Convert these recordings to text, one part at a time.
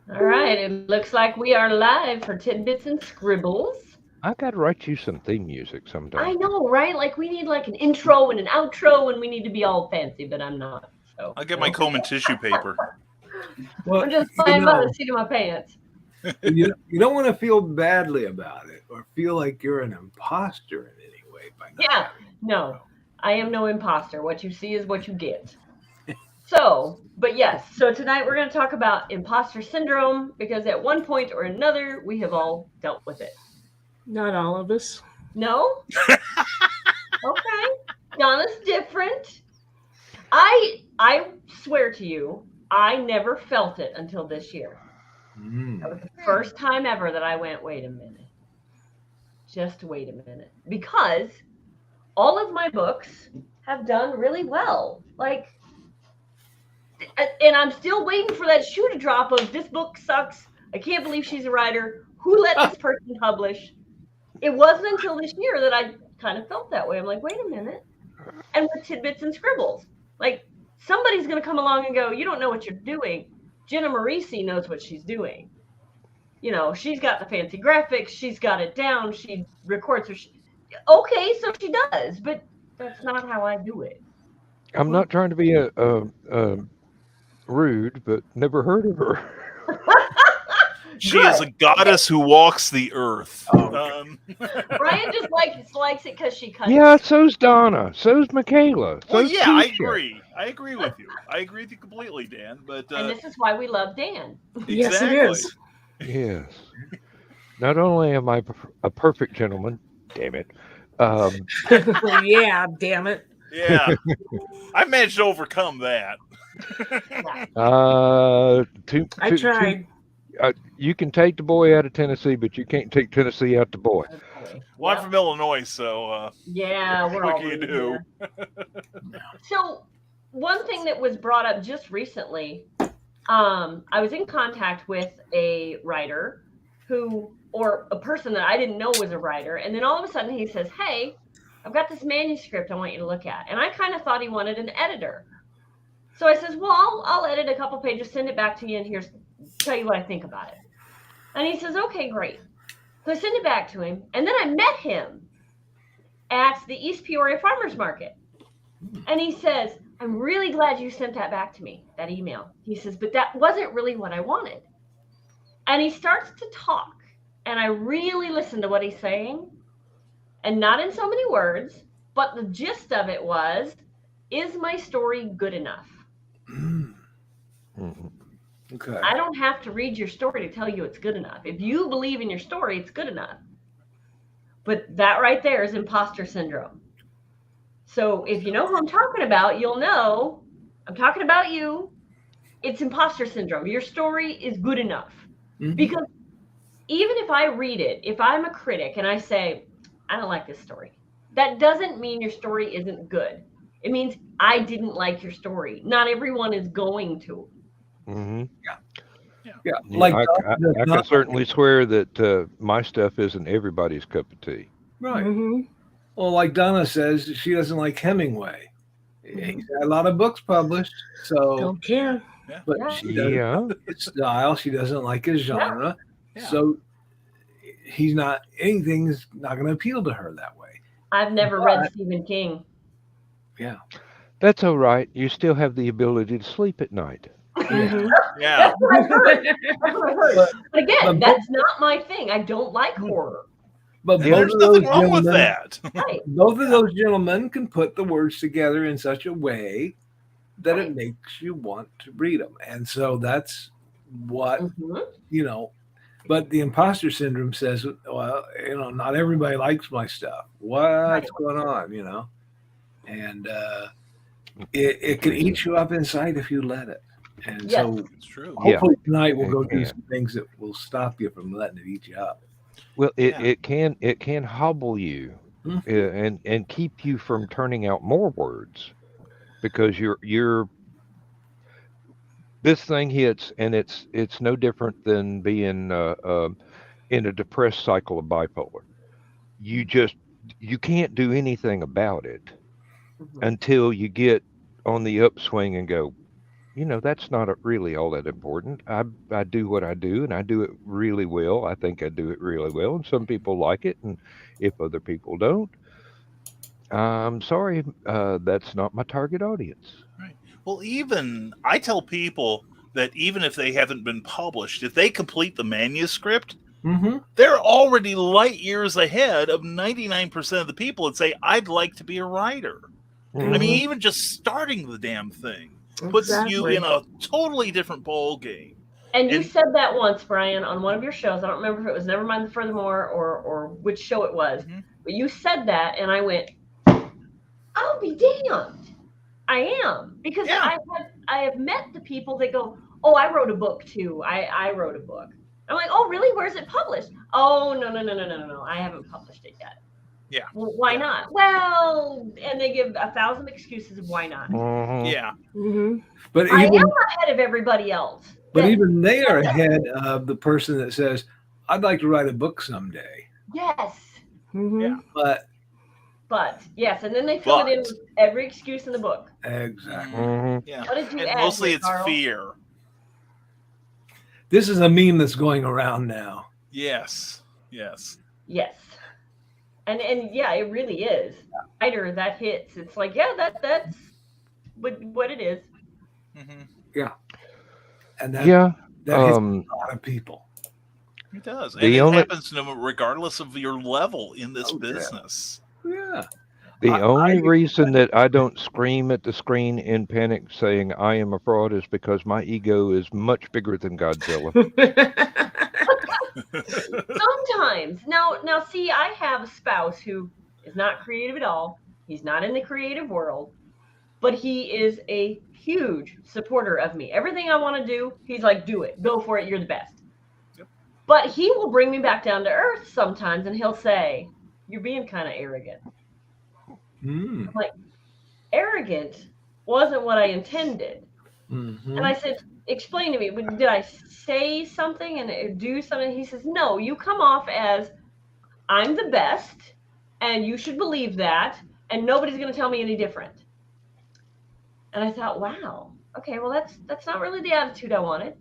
All right, it looks like we are live for Tidbits and Scribbles. I gotta write you some theme music I sometime. know, right? Like we need like an intro and an outro, and we need to be all fancy, but I'm not. So I'll get my comb and tissue paper. Well, I'm just you flying by the know, seat of my pants. you don't want to feel badly about it or feel like you're an imposter in any way by not Yeah, having an no, intro. I am no imposter. What you see is what you get. So, but yes, so tonight we're going to talk about imposter syndrome because at one point or another we have all dealt with it. Not all of us. No? Okay. Donna's different. I swear to you, I never felt it until this year. That was Mm. the first time ever that I went, wait a minute. Just wait a minute. Because all of my books have done really well. Like, and I'm still waiting for that shoe to drop of this book sucks. I can't believe she's a writer. Who let this person publish? It wasn't until this year that I kind of felt that way. I'm like, wait a minute. And with Tidbits and Scribbles, like somebody's going to come along and go, you don't know what you're doing. Jenna Marisi knows what she's doing. You know, she's got the fancy graphics. She's got it down. She records her. Okay, so she does, but that's not how I do it. I'm not trying to be a rude, but never heard of her. She Good. is a goddess who walks the earth. Brian just likes it because she cuts. Yeah, so's Donna, so's Michaela, Well, so's yeah, I Keisha. agree. I agree with you. I agree with you completely, Dan. But And this is why we love Dan. Yes, it exactly. is. Yes. Not only am I a perfect gentleman, damn it. Um, Well, yeah, damn it. Yeah, I managed to overcome that. I tried. you can take the boy out of Tennessee, but you can't take Tennessee out the boy. Well, I'm Yep. from Illinois, so Yeah, we're what all can you rooting do? here. So one thing that was brought up just recently, I was in contact with a writer who, or a person that I didn't know was a writer, and then all of a sudden he says, "Hey, I've got this manuscript I want you to look at," and I kind of thought he wanted an editor. So I says, "Well, I'll edit a couple pages, send it back to you, and here's tell you what I think about it." And he says, "Okay, great." So I send it back to him, and then I met him at the East Peoria Farmers Market. And he says, "I'm really glad you sent that back to me, that email." He says, "But that wasn't really what I wanted." And he starts to talk, and I really listen to what he's saying, and not in so many words, but the gist of it was, is my story good enough? Mm. Mhm. Okay. I don't have to read your story to tell you it's good enough. If you believe in your story, it's good enough. But that right there is imposter syndrome. So if you know who I'm talking about, you'll know I'm talking about you. It's imposter syndrome. Your story is good enough. Mhm. Because even if I read it, if I'm a critic and I say, I don't like this story, that doesn't mean your story isn't good. It means I didn't like your story. Not everyone is going to. Mhm. Yeah, Yeah, like does I can not certainly swear that my stuff isn't everybody's cup of tea. right. Mm-hmm. Well, like Donna says, she doesn't like Hemingway. Mhm. He's got a lot of books published, so Don't care. Yeah, but Yeah. she doesn't Yeah. like his style. She doesn't like his Yeah. genre. yeah. So he's not anything's not going to appeal to her that way. I've never read But Stephen King. yeah, That's all right. You still have the ability to sleep at night. yeah. Mm-hmm. Yeah. That's what I've heard. That's what I've heard. But, But again, but that's not my thing. I don't like horror. but And both there's of nothing those wrong with gentlemen, that. Right. both of those gentlemen can put the words together in such a way that Right. it makes you want to read them, and so that's what Mm-hmm. you know. But the imposter syndrome says, well, not everybody likes my stuff. Right. What's going on, And it can eat you up inside if you let it. And Yes. so It's true. Yeah. hopefully tonight we'll It go through can. some things that will stop you from letting it eat you up. Well, Yeah. it can hobble you Mhm. and keep you from turning out more words because you're this thing hits and it's no different than being in a depressed cycle of bipolar. You just you can't do anything about it Mm-hmm. until you get on the upswing and go, that's not really all that important. I do what I do, and I do it really well. I think I do it really well, and some people like it, and if other people don't, I'm sorry, that's not my target audience. Right. Well, even I tell people that even if they haven't been published, if they complete the manuscript, they're already light years ahead of 99% of the people that say, I'd like to be a writer. I mean, even just starting the damn thing puts you in a totally different ball game. And you said that once, Brian, on one of your shows. I don't remember if it was Nevermind the Furthermore or which show it was. But you said that, and I went, I'll be damned. I am. Because I have met the people that go, oh, I wrote a book too. I wrote a book. I'm like, oh, really? Where's it published? Oh, no. I haven't published it yet. Yeah. Well, why not? Well, and they give 1,000 excuses of why not. Yeah. But I am ahead of everybody else. But even they are ahead of the person that says, I'd like to write a book someday. Yes. Yeah. But yes, and then they fill it in with every excuse in the book. Exactly. Yeah. What did you add? Mostly it's Carl? fear. This is a meme that's going around now. Yes. And yeah, it really is. Writer that hits. It's like, yeah, that's what it is. Yeah. And that hits a lot of people. It does. And it happens regardless of your level in this business. Yeah. The only reason that I don't scream at the screen in panic saying I am a fraud is because my ego is much bigger than Godzilla. Sometimes. Now, see, I have a spouse who is not creative at all. He's not in the creative world, but he is a huge supporter of me. Everything I want to do, he's like, do it. Go for it. You're the best. Yep. But he will bring me back down to earth sometimes, and he'll say, you're being kind of arrogant. I'm like, arrogant wasn't what I intended. And I said, explain to me, did I say something and do something? He says, no, you come off as I'm the best and you should believe that and nobody's going to tell me any different. And I thought, wow, okay, well, that's not really the attitude I wanted.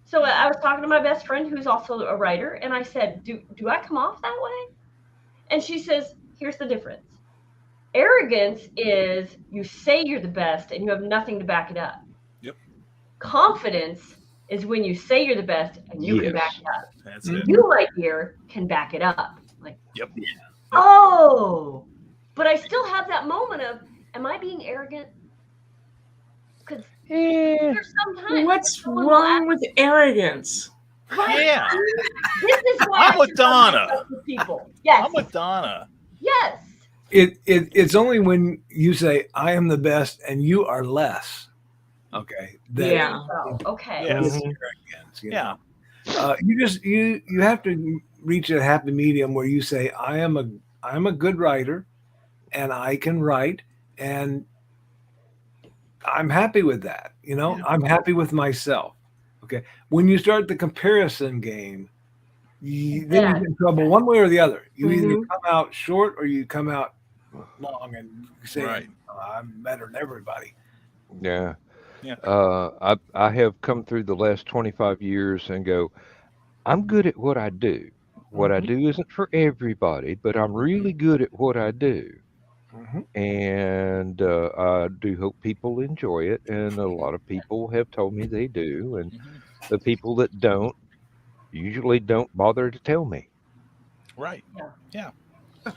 So I was talking to my best friend who's also a writer, and I said, do I come off that way? And she says, here's the difference. Arrogance is you say you're the best and you have nothing to back it up. Yep. Confidence is when you say you're the best and you can back it up. That's it. You right here can back it up. Like, yep. Oh, but I still have that moment of, am I being arrogant? Because there's sometimes. What's wrong with arrogance? Right? Yeah. This is why I'm with Donna. People. Yes. I'm with Donna. Yes. It's only when you say I am the best and you are less. Okay. Okay. Yes. Yeah. You have to reach a happy medium where you say I'm a good writer and I can write and I'm happy with that. I'm happy with myself. Okay. When you start the comparison game, then you get in trouble one way or the other. You either come out short or you come out long and say, I'm better than everybody. Yeah. I have come through the last 25 years and go, I'm good at what I do. What I do isn't for everybody, but I'm really good at what I do. And I do hope people enjoy it. And a lot of people have told me they do. And the people that don't usually don't bother to tell me. Right. Yeah.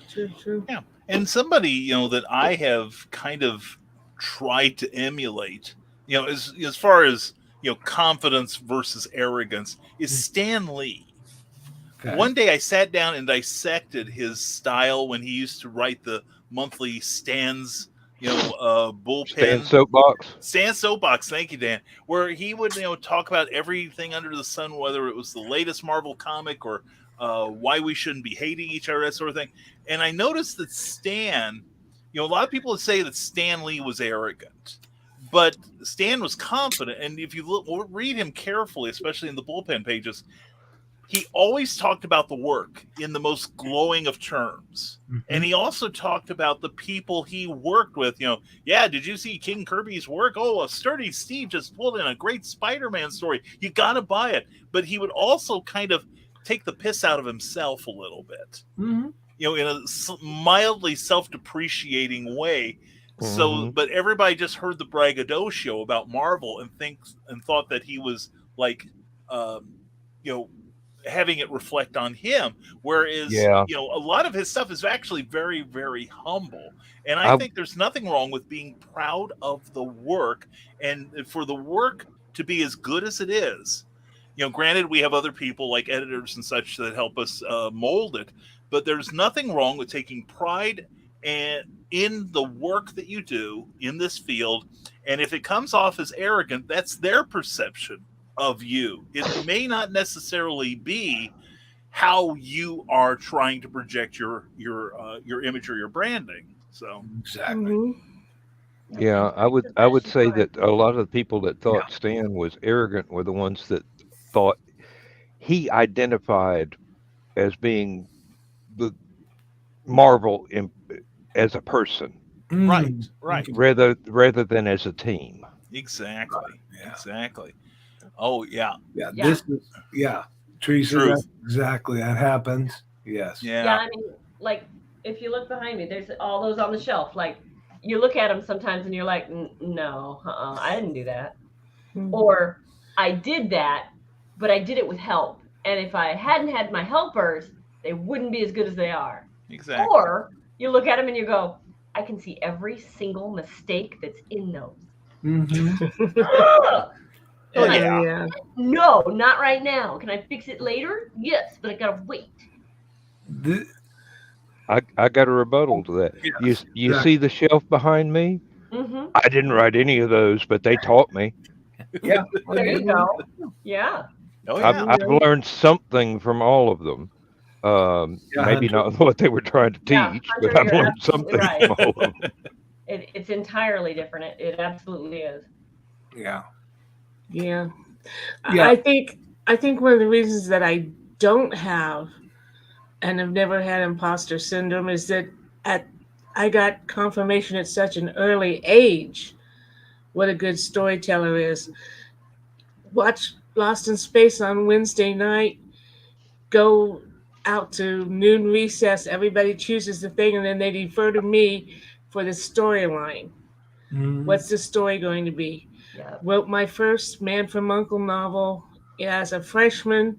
True. Yeah. And somebody, that I have kind of tried to emulate, as far as, confidence versus arrogance is Stan Lee. Okay. One day I sat down and dissected his style when he used to write the monthly Stan's, bullpen. Stan Soapbox. Thank you, Dan. Where he would, talk about everything under the sun, whether it was the latest Marvel comic or why we shouldn't be hating each other, that sort of thing. And I noticed that Stan, a lot of people would say that Stan Lee was arrogant, but Stan was confident. And if you read him carefully, especially in the bullpen pages, he always talked about the work in the most glowing of terms. And he also talked about the people he worked with. Yeah, did you see King Kirby's work? Oh, a sturdy Steve just pulled in a great Spider-Man story. You got to buy it. But he would also kind of take the piss out of himself a little bit, in a mildly self-depreciating way. So, but everybody just heard the braggadocio about Marvel and thought that he was like, having it reflect on him, whereas a lot of his stuff is actually very, very humble. And I think there's nothing wrong with being proud of the work, and for the work to be as good as it is. Granted, we have other people like editors and such that help us mold it, but there's nothing wrong with taking pride in the work that you do in this field. And if it comes off as arrogant, that's their perception of you. It may not necessarily be how you are trying to project your image or your branding. So exactly. Yeah, I would say that a lot of the people that thought Stan was arrogant were the ones that thought he identified as being the Marvel as a person, right, rather than as a team. Exactly. Oh yeah. This is Teresa. Truth. That's exactly, that happens. Yes. Yeah. I mean, like, if you look behind me, there's all those on the shelf. Like, you look at them sometimes and you're like, no, I didn't do that. Or I did that, but I did it with help. And if I hadn't had my helpers, they wouldn't be as good as they are. Exactly. Or you look at them and you go, I can see every single mistake that's in those. Yeah. No, not right now. Can I fix it later? Yes, but I gotta wait. I got a rebuttal to that. Yes, you see the shelf behind me? I didn't write any of those, but they taught me. Yeah. There you go. Yeah. Oh, yeah. I've learned something from all of them. Maybe not what they were trying to teach, Hunter, but I've you're learned something absolutely from all of them. It's entirely different. It absolutely is. Yeah. Yeah. I think one of the reasons that I don't have and have never had imposter syndrome is that I got confirmation at such an early age what a good storyteller is. Watch Lost in Space on Wednesday night, go out to noon recess, everybody chooses the thing, and then they defer to me for the storyline. What's the story going to be? Yeah. Wrote my first Man from U.N.C.L.E. novel as a freshman,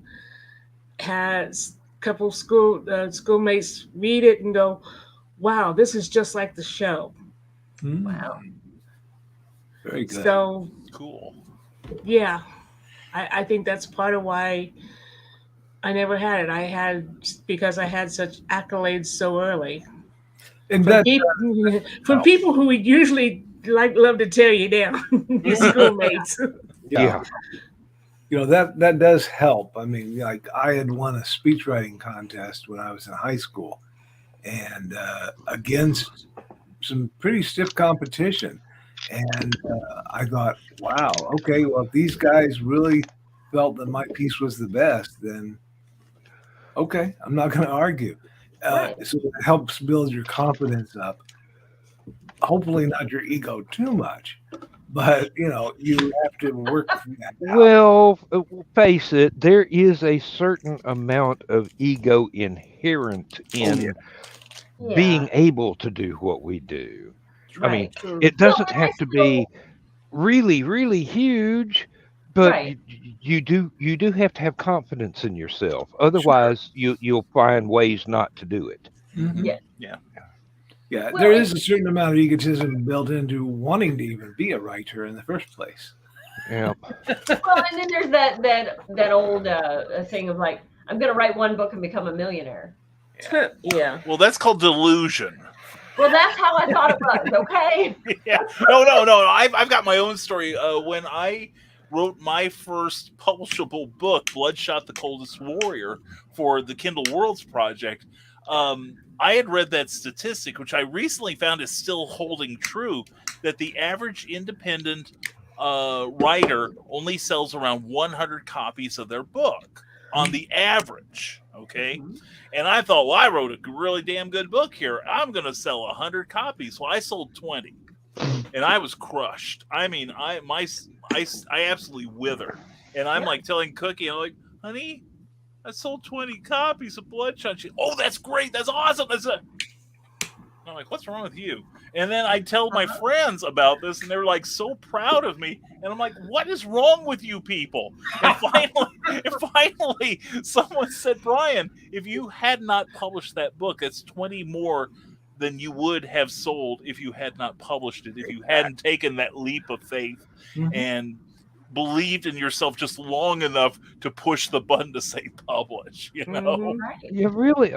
has a couple schoolmates read it and go, wow, this is just like the show. Wow. Very good. So cool. Yeah, I think that's part of why I never had it. Because I had such accolades so early. And from people who would usually love to tear you down, your schoolmates. Yeah. That does help. I mean, like, I had won a speech writing contest when I was in high school, and against some pretty stiff competition. And I thought, wow, okay, well, if these guys really felt that my piece was the best, then okay, I'm not going to argue. So it helps build your confidence up. Hopefully not your ego too much, but, you have to work through that. Well, face it, there is a certain amount of ego inherent in being able to do what we do. Right. I mean, it doesn't have to be really, really huge, but you do have to have confidence in yourself. Otherwise, you'll find ways not to do it. Yeah, there is a certain amount of egotism built into wanting to even be a writer in the first place. Yeah. Well, and then there's that old thing of like, I'm going to write one book and become a millionaire. Yeah. Well, that's called delusion. Well, that's how I thought it was. Okay. Yeah. No. I've got my own story. When I wrote my first publishable book, Bloodshot: The Coldest Warrior, for the Kindle Worlds project, I had read that statistic, which I recently found is still holding true, that the average independent writer only sells around 100 copies of their book. on the average. Okay. And I thought, well, I wrote a really damn good book here. I'm going to sell 100 copies. Well, I sold 20 and I was crushed. I mean, I absolutely withered. And I'm like telling Cookie, I'm like, honey, I sold 20 copies of Bloodshot. She, oh, that's great. That's awesome. I'm like, what's wrong with you? And then I tell my friends about this, and they're like so proud of me. And I'm like, what is wrong with you people? And finally, someone said, Brian, if you had not published that book, it's 20 more than you would have sold if you had not published it, if you hadn't taken that leap of faith and believed in yourself just long enough to push the button to say publish, you know? Yeah, really.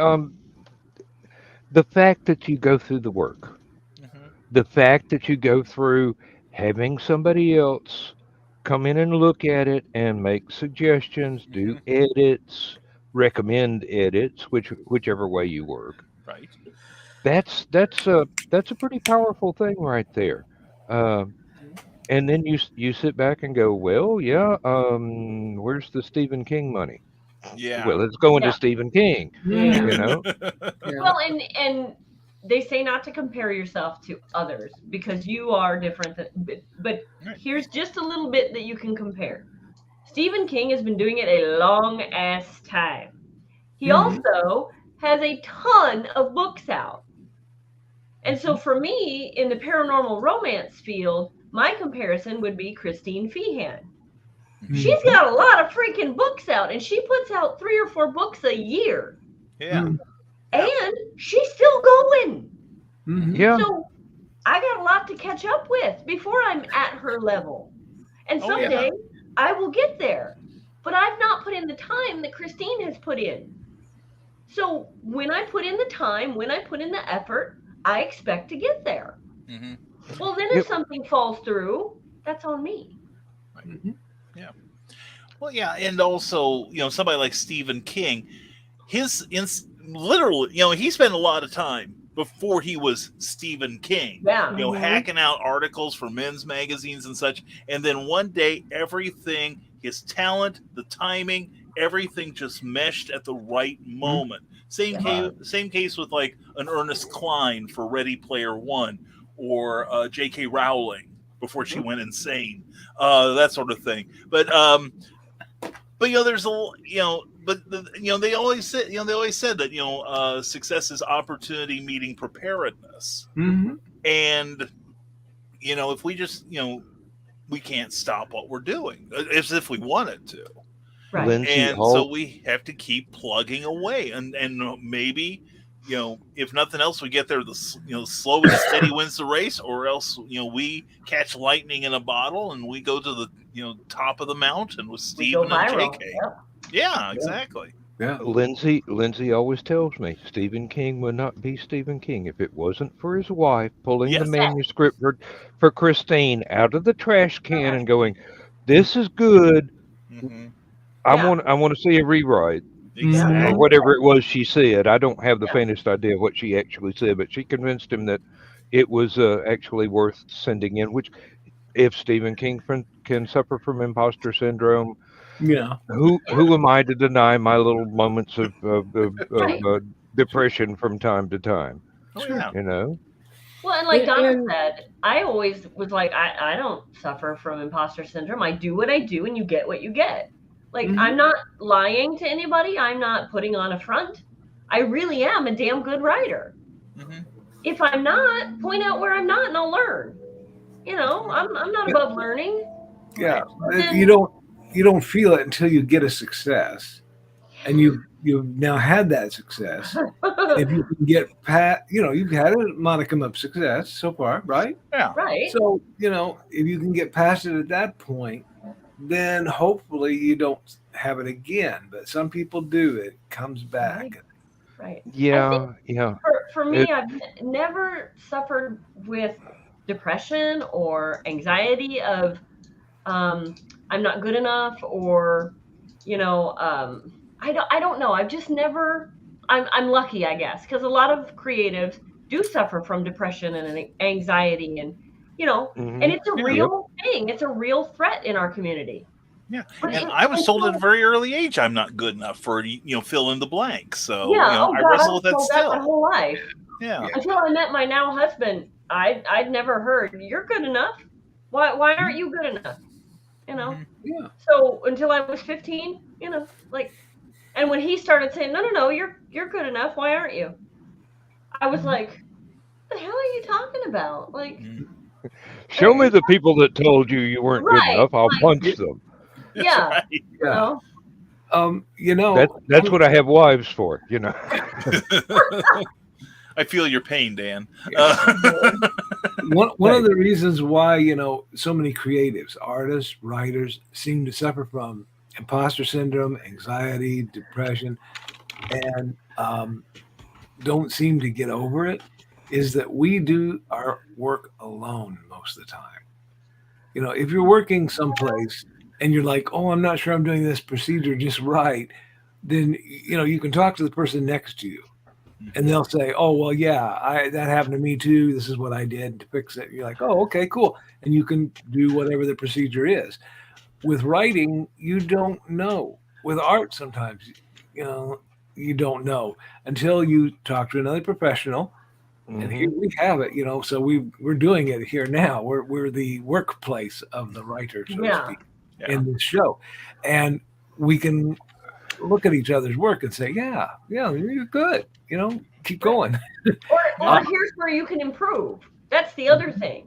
The fact that you go through the work, the fact that you go through having somebody else come in and look at it and make suggestions, do edits, recommend edits, whichever way you work. Right. That's a pretty powerful thing right there. And then you sit back and go, well, yeah, where's the Stephen King money? Yeah. Well, it's going to Stephen King, you know? Well, and they say not to compare yourself to others because you are different. But here's just a little bit that you can compare. Stephen King has been doing it a long ass time. He also has a ton of books out. And so for me, in the paranormal romance field, my comparison would be Christine Feehan. She's got a lot of freaking books out, and she puts out 3 or 4 books a year. Yeah. And she's still going. Yeah. So I got a lot to catch up with before I'm at her level. And someday I will get there. But I've not put in the time that Christine has put in. So when I put in the time, when I put in the effort, I expect to get there. Well, then if something falls through, that's on me. Yeah. Well, yeah, and also, you know, somebody like Stephen King, literally, you know, he spent a lot of time before he was Stephen King, you know, hacking out articles for men's magazines and such. And then one day, everything, his talent, the timing, everything just meshed at the right moment. Same case with like an Ernest Cline for Ready Player One, or J.K. Rowling before she went insane, that sort of thing. But you know, there's a, you know, but you know, they always said that, you know, success is opportunity meeting preparedness. And you know, if we just, you know, we can't stop what we're doing as if we wanted to. Right. Lindsay, And so we have to keep plugging away, and maybe, you know, if nothing else, we get there, you know, slow and steady wins the race, or else, you know, we catch lightning in a bottle and we go to the, you know, top of the mountain with Stephen and JK. Yeah, exactly. Yeah. Lindsay always tells me Stephen King would not be Stephen King if it wasn't for his wife pulling the manuscript for Christine out of the trash can and going, "This is good. I want to see a rewrite." Exactly. Or whatever it was she said. I don't have the faintest idea what she actually said, but she convinced him that it was actually worth sending in. Which, if Stephen King can suffer from imposter syndrome, who am I to deny my little moments of depression from time to time? You know. Well, and like Donna said, I always was like, I don't suffer from imposter syndrome. I do what I do, and you get what you get. Like, I'm not lying to anybody. I'm not putting on a front. I really am a damn good writer. If I'm not, point out where I'm not, and I'll learn. You know, I'm not above learning. Yeah, you don't feel it until you get a success, and you've now had that success. If you can get past, you know, you've had a modicum of success so far, right? Yeah. Right. So, you know, if you can get past it at that point, then hopefully you don't have it again. But some people do. It comes back. Right. Yeah. For me, I've never suffered with depression or anxiety of I'm not good enough, or, you know, I don't know. I've just never. I'm lucky, I guess, because a lot of creatives do suffer from depression and anxiety, and, you know, and it's a real thing. It's a real threat in our community. Yeah, and I was told at a very early age I'm not good enough for fill in the blank. So yeah, I wrestle with that told that my still. whole life. Yeah. Until I met my now husband, I'd never heard you're good enough. Why aren't you good enough? Yeah. So until I was 15, and when he started saying, no, you're good enough. Why aren't you? I was like, what the hell are you talking about? Like, show me the people that told you weren't good enough. I'll punch them. Yeah. Right. Yeah. That's what I have wives for. I feel your pain, Dan. One of the reasons why so many creatives, artists, writers seem to suffer from imposter syndrome, anxiety, depression, and don't seem to get over it is that we do our work alone most of the time. If you're working someplace and you're like, oh, I'm not sure I'm doing this procedure just right, then you can talk to the person next to you. And they'll say, oh, well, yeah, that happened to me too. This is what I did to fix it. You're like, oh, okay, cool. And you can do whatever the procedure is. With writing, you don't know. With art, sometimes, you don't know until you talk to another professional. Mm-hmm. And here we have it, so we're doing it here now. We're the workplace of the writer, so to speak, in this show. And we can look at each other's work and say, yeah, you're good. Keep going. or here's where you can improve. That's the other thing.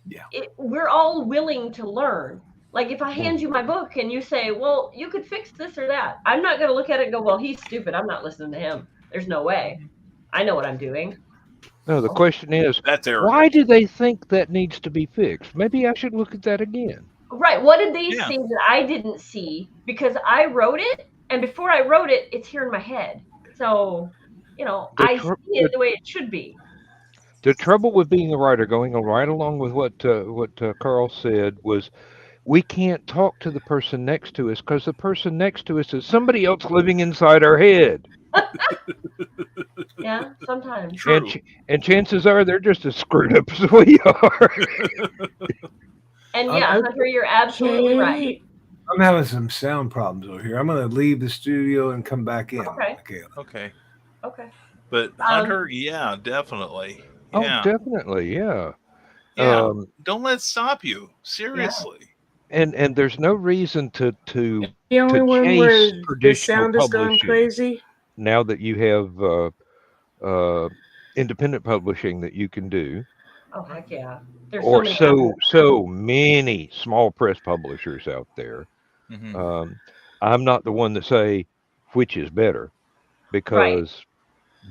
Yeah. We're all willing to learn. Like if I hand you my book and you say, well, you could fix this or that, I'm not going to look at it and go, well, he's stupid. I'm not listening to him. There's no way. I know what I'm doing. No, the question is, why do they think that needs to be fixed? Maybe I should look at that again. Right. What did they see that I didn't see? Because I wrote it, and before I wrote it, it's here in my head. So, I see it the way it should be. The trouble with being a writer, going right along with what Carl said, was we can't talk to the person next to us because the person next to us is somebody else living inside our head. Yeah, sometimes. True. And chances are they're just as screwed up as we are. And Hunter, you're absolutely right. I'm having some sound problems over here. I'm going to leave the studio and come back in. Okay. But Hunter, definitely. Oh, definitely, yeah. Don't let it stop you. Seriously. And there's no reason to the only one where the sound is going crazy. Now that you have independent publishing that you can do. Oh heck yeah! There's so many small press publishers out there. Mm-hmm. I'm not the one to say which is better because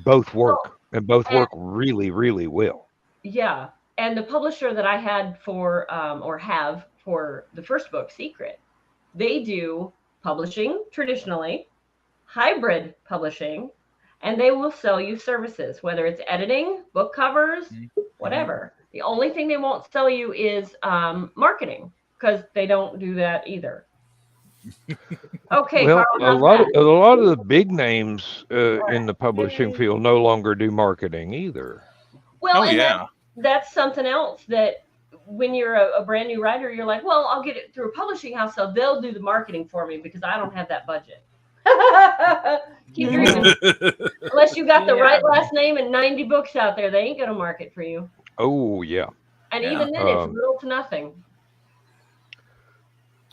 both work and both work really, really well. Yeah, and the publisher that I had for have for the first book, Secret, they do publishing traditionally, hybrid publishing, and they will sell you services, whether it's editing, book covers, whatever. The only thing they won't sell you is marketing because they don't do that either. Okay. Well, Carl, a lot of the big names in the publishing field no longer do marketing either. Well, that's something else that when you're a brand new writer, you're like, well, I'll get it through a publishing house, so they'll do the marketing for me because I don't have that budget. Keep dreaming. Unless you got the right last name and 90 books out there, they ain't gonna market for you. Oh yeah. And even then, it's little to nothing.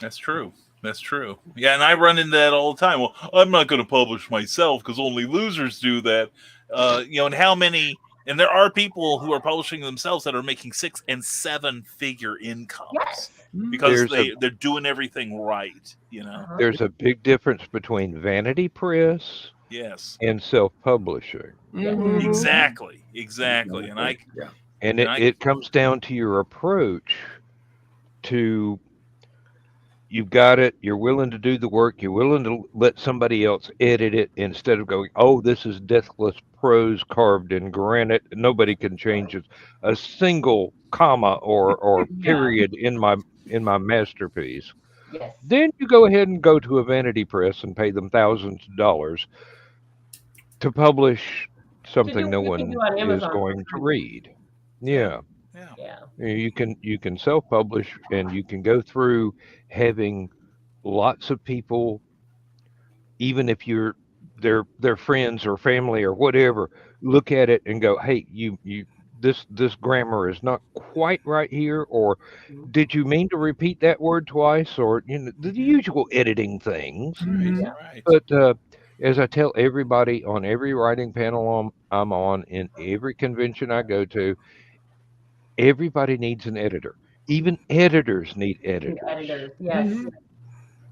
That's true. Yeah, and I run into that all the time. Well, I'm not going to publish myself because only losers do that. And how many? And there are people who are publishing themselves that are making 6- and 7-figure incomes. Yes. Because they're doing everything right. There's a big difference between vanity press. Yes. And self-publishing. Mm-hmm. Exactly. And it comes down to your approach to. You've got it. You're willing to do the work. You're willing to let somebody else edit it instead of going, oh, this is deathless prose carved in granite. Nobody can change it. A single comma or period in my masterpiece. Yes. Then you go ahead and go to a vanity press and pay them thousands of dollars to publish something no one is going to read. Yeah. You can self-publish and you can go through having lots of people, even if you're their friends or family or whatever, look at it and go, "Hey, you this grammar is not quite right here," or "Did you mean to repeat that word twice?" Or the usual editing things. Mhm. Right. But as I tell everybody on every writing panel I'm on, in every convention I go to, everybody needs an editor. Even editors need editors. Editors, yes. Mhm.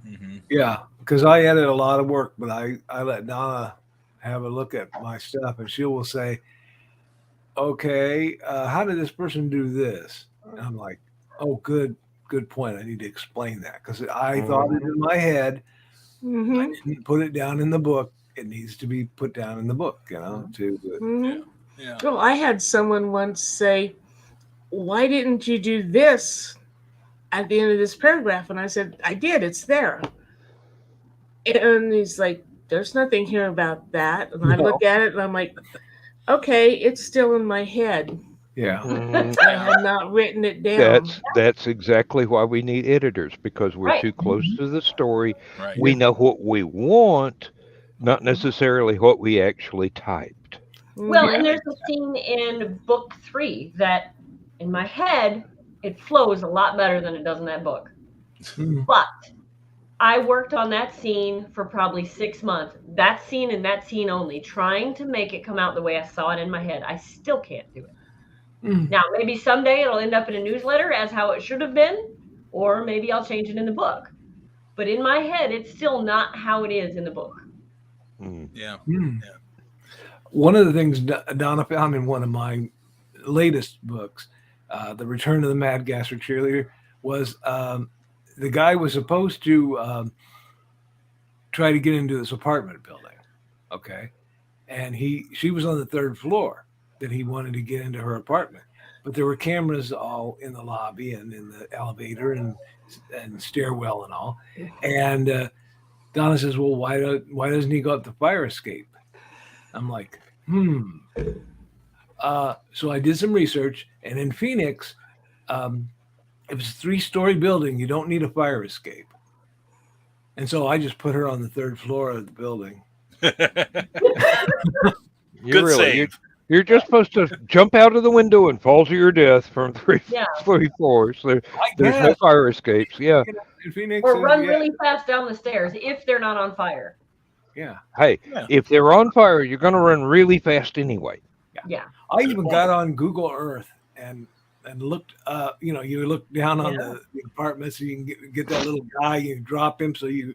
Mm-hmm. Yeah, because I edit a lot of work, but I let Donna have a look at my stuff, and she will say, "Okay, how did this person do this?" And I'm like, "Oh, good point. I need to explain that because I thought it in my head. I Mm-hmm. didn't put it down in the book. It needs to be put down in the book, to Mm-hmm. Yeah. Oh, I had someone once say, "Why didn't you do this at the end of this paragraph?" And I said, "I did. It's there." And he's like, "There's nothing here about that." And I No. look at it and I'm like, "Okay, it's still in my head. Yeah. Mhm. I have not written it down." That's exactly why we need editors, because we're Right. too close to the story. Right. We know what we want, not necessarily what we actually typed. Well, Mhm. and there's a scene in book 3 that, in my head, it flows a lot better than it does in that book. Mhm. But I worked on that scene for probably 6 months. That scene and that scene only, trying to make it come out the way I saw it in my head. I still can't do it. Mhm. Now, maybe someday it'll end up in a newsletter as how it should have been, or maybe I'll change it in the book. But in my head, it's still not how it is in the book. Mm. Yeah. Mhm. One of the things Donna found in one of my latest books, The Return of the Mad Gasser Cheerleader, was the guy was supposed to try to get into this apartment building, okay, and she was on the 3rd floor that he wanted to get into her apartment, but there were cameras all in the lobby and in the elevator and stairwell and all, and Donna says, "Well, why doesn't he go up the fire escape?" I'm like, so I did some research, and in Phoenix, if it's a 3-story building, you don't need a fire escape. And so I just put her on the 3rd floor of the building. Good save. You're just supposed to jump out of the window and fall to your death from three floors. There's no fire escapes. Yeah. In Phoenix, Or run really fast down the stairs if they're not on fire. Yeah. Hey, if they're on fire, you're going to run really fast anyway. Yeah. I even got on Google Earth and looked. You look down on the apartments, so you can get that little guy. You drop him, so you're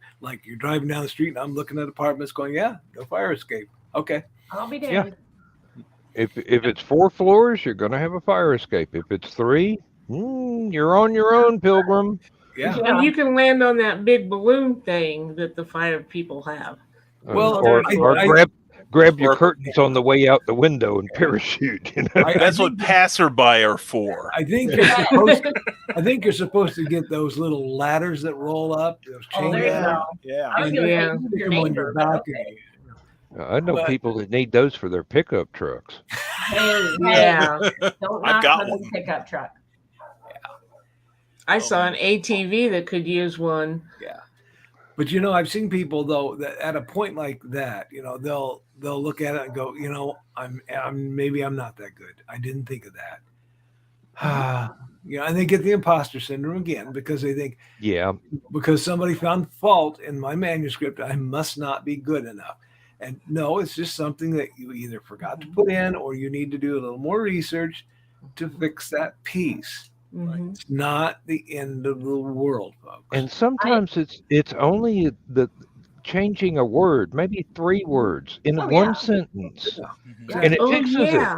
driving down the street, and I'm looking at apartments, going, "Yeah, no fire escape." Okay. I'll be damned. Yeah. If it's 4 floors, you're going to have a fire escape. If it's 3, you're on your own, pilgrim. Yeah. Well, you can land on that big balloon thing that the fire people have. Well, or grab your curtains on the way out the window and parachute. That's what passerby are for. I think you're supposed to get those little ladders that roll up. Those chain ladders. Yeah. I was going to say your neighbor. Balcony. I know people that need those for their pickup trucks. Hey, don't knock on the pickup truck. I saw an ATV that could use one. Yeah. But I've seen people though that at a point like that, they'll look at it and go, maybe I'm not that good. I didn't think of that. And they get the imposter syndrome again because they think, because somebody found fault in my manuscript, I must not be good enough. And no, it's just something that you either forgot to put in or you need to do a little more research to fix that piece. Mm-hmm. It's not the end of the world, folks. And sometimes it's only the changing a word, maybe 3 words in one sentence, and it fixes it.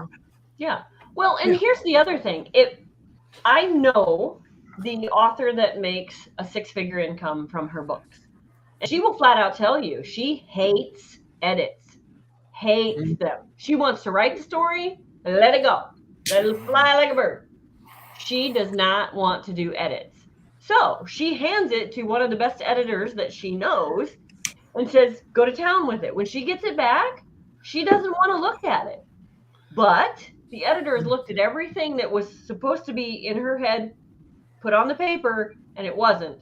Yeah. Well, and here's the other thing: I know the author that makes a 6-figure income from her books, and she will flat out tell you she hates edits, hates them. She wants to write the story, let it go, let it fly like a bird. She does not want to do edits. So she hands it to one of the best editors that she knows and says, go to town with it. When she gets it back, she doesn't want to look at it. But the editor has looked at everything that was supposed to be in her head, put on the paper, and it wasn't.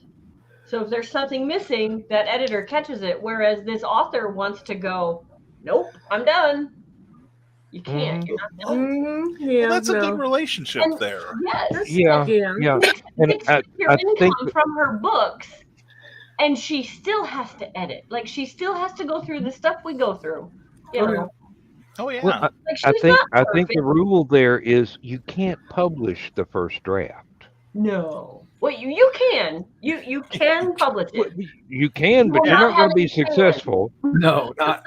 So if there's something missing, that editor catches it. Whereas this author wants to go, nope, I'm done. You can't. You're not done. Yeah, Well, that's a good relationship And there. yes. Yeah. And Makes your income from her books, and she still has to edit. Like, she still has to go through the stuff we go through. You know. Oh yeah. Well, Like, I she's think not I think the perfect. rule there is you can't publish the first draft. No. Well, you can. You can publish Well, it. you can, but will you're not not going have to be any fans. successful. No, not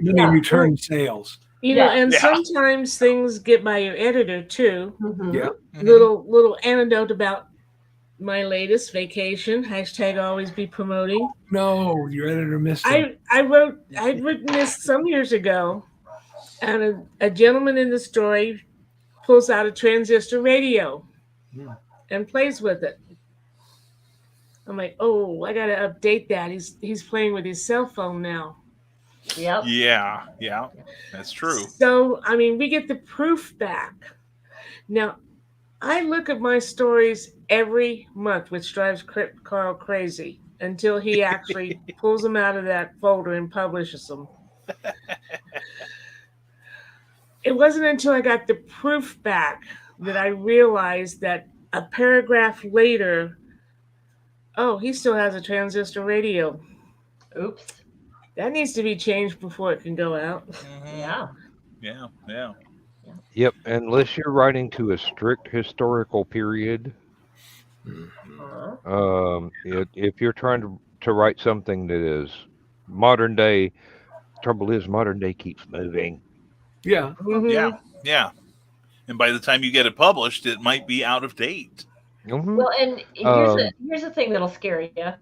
many return sales. You know, and Yeah. sometimes things get by your editor too. Mhm. Yeah. Little anecdote about my latest vacation. # always be promoting. No, your editor missed it. I'd written this some years ago, and a gentleman in the story pulls out a transistor radio and plays with it. I'm like, oh, I gotta update that. He's playing with his cell phone now. Yep. Yeah, that's true. So I mean, we get the proof back. Now, I look at my stories every month, which drives Carl crazy, until he actually pulls them out of that folder and publishes them. It wasn't until I got the proof back that I realized that a paragraph later, oh, he still has a transistor radio. Oops. That needs to be changed before it can go out. Yeah. Yeah. Yep, unless you're writing to a strict historical period. If you're trying to write something that is modern day, trouble is modern day keeps moving. Yeah. Yeah. And by the time you get it published, it might be out of date. Well, and here's the thing that'll scare you.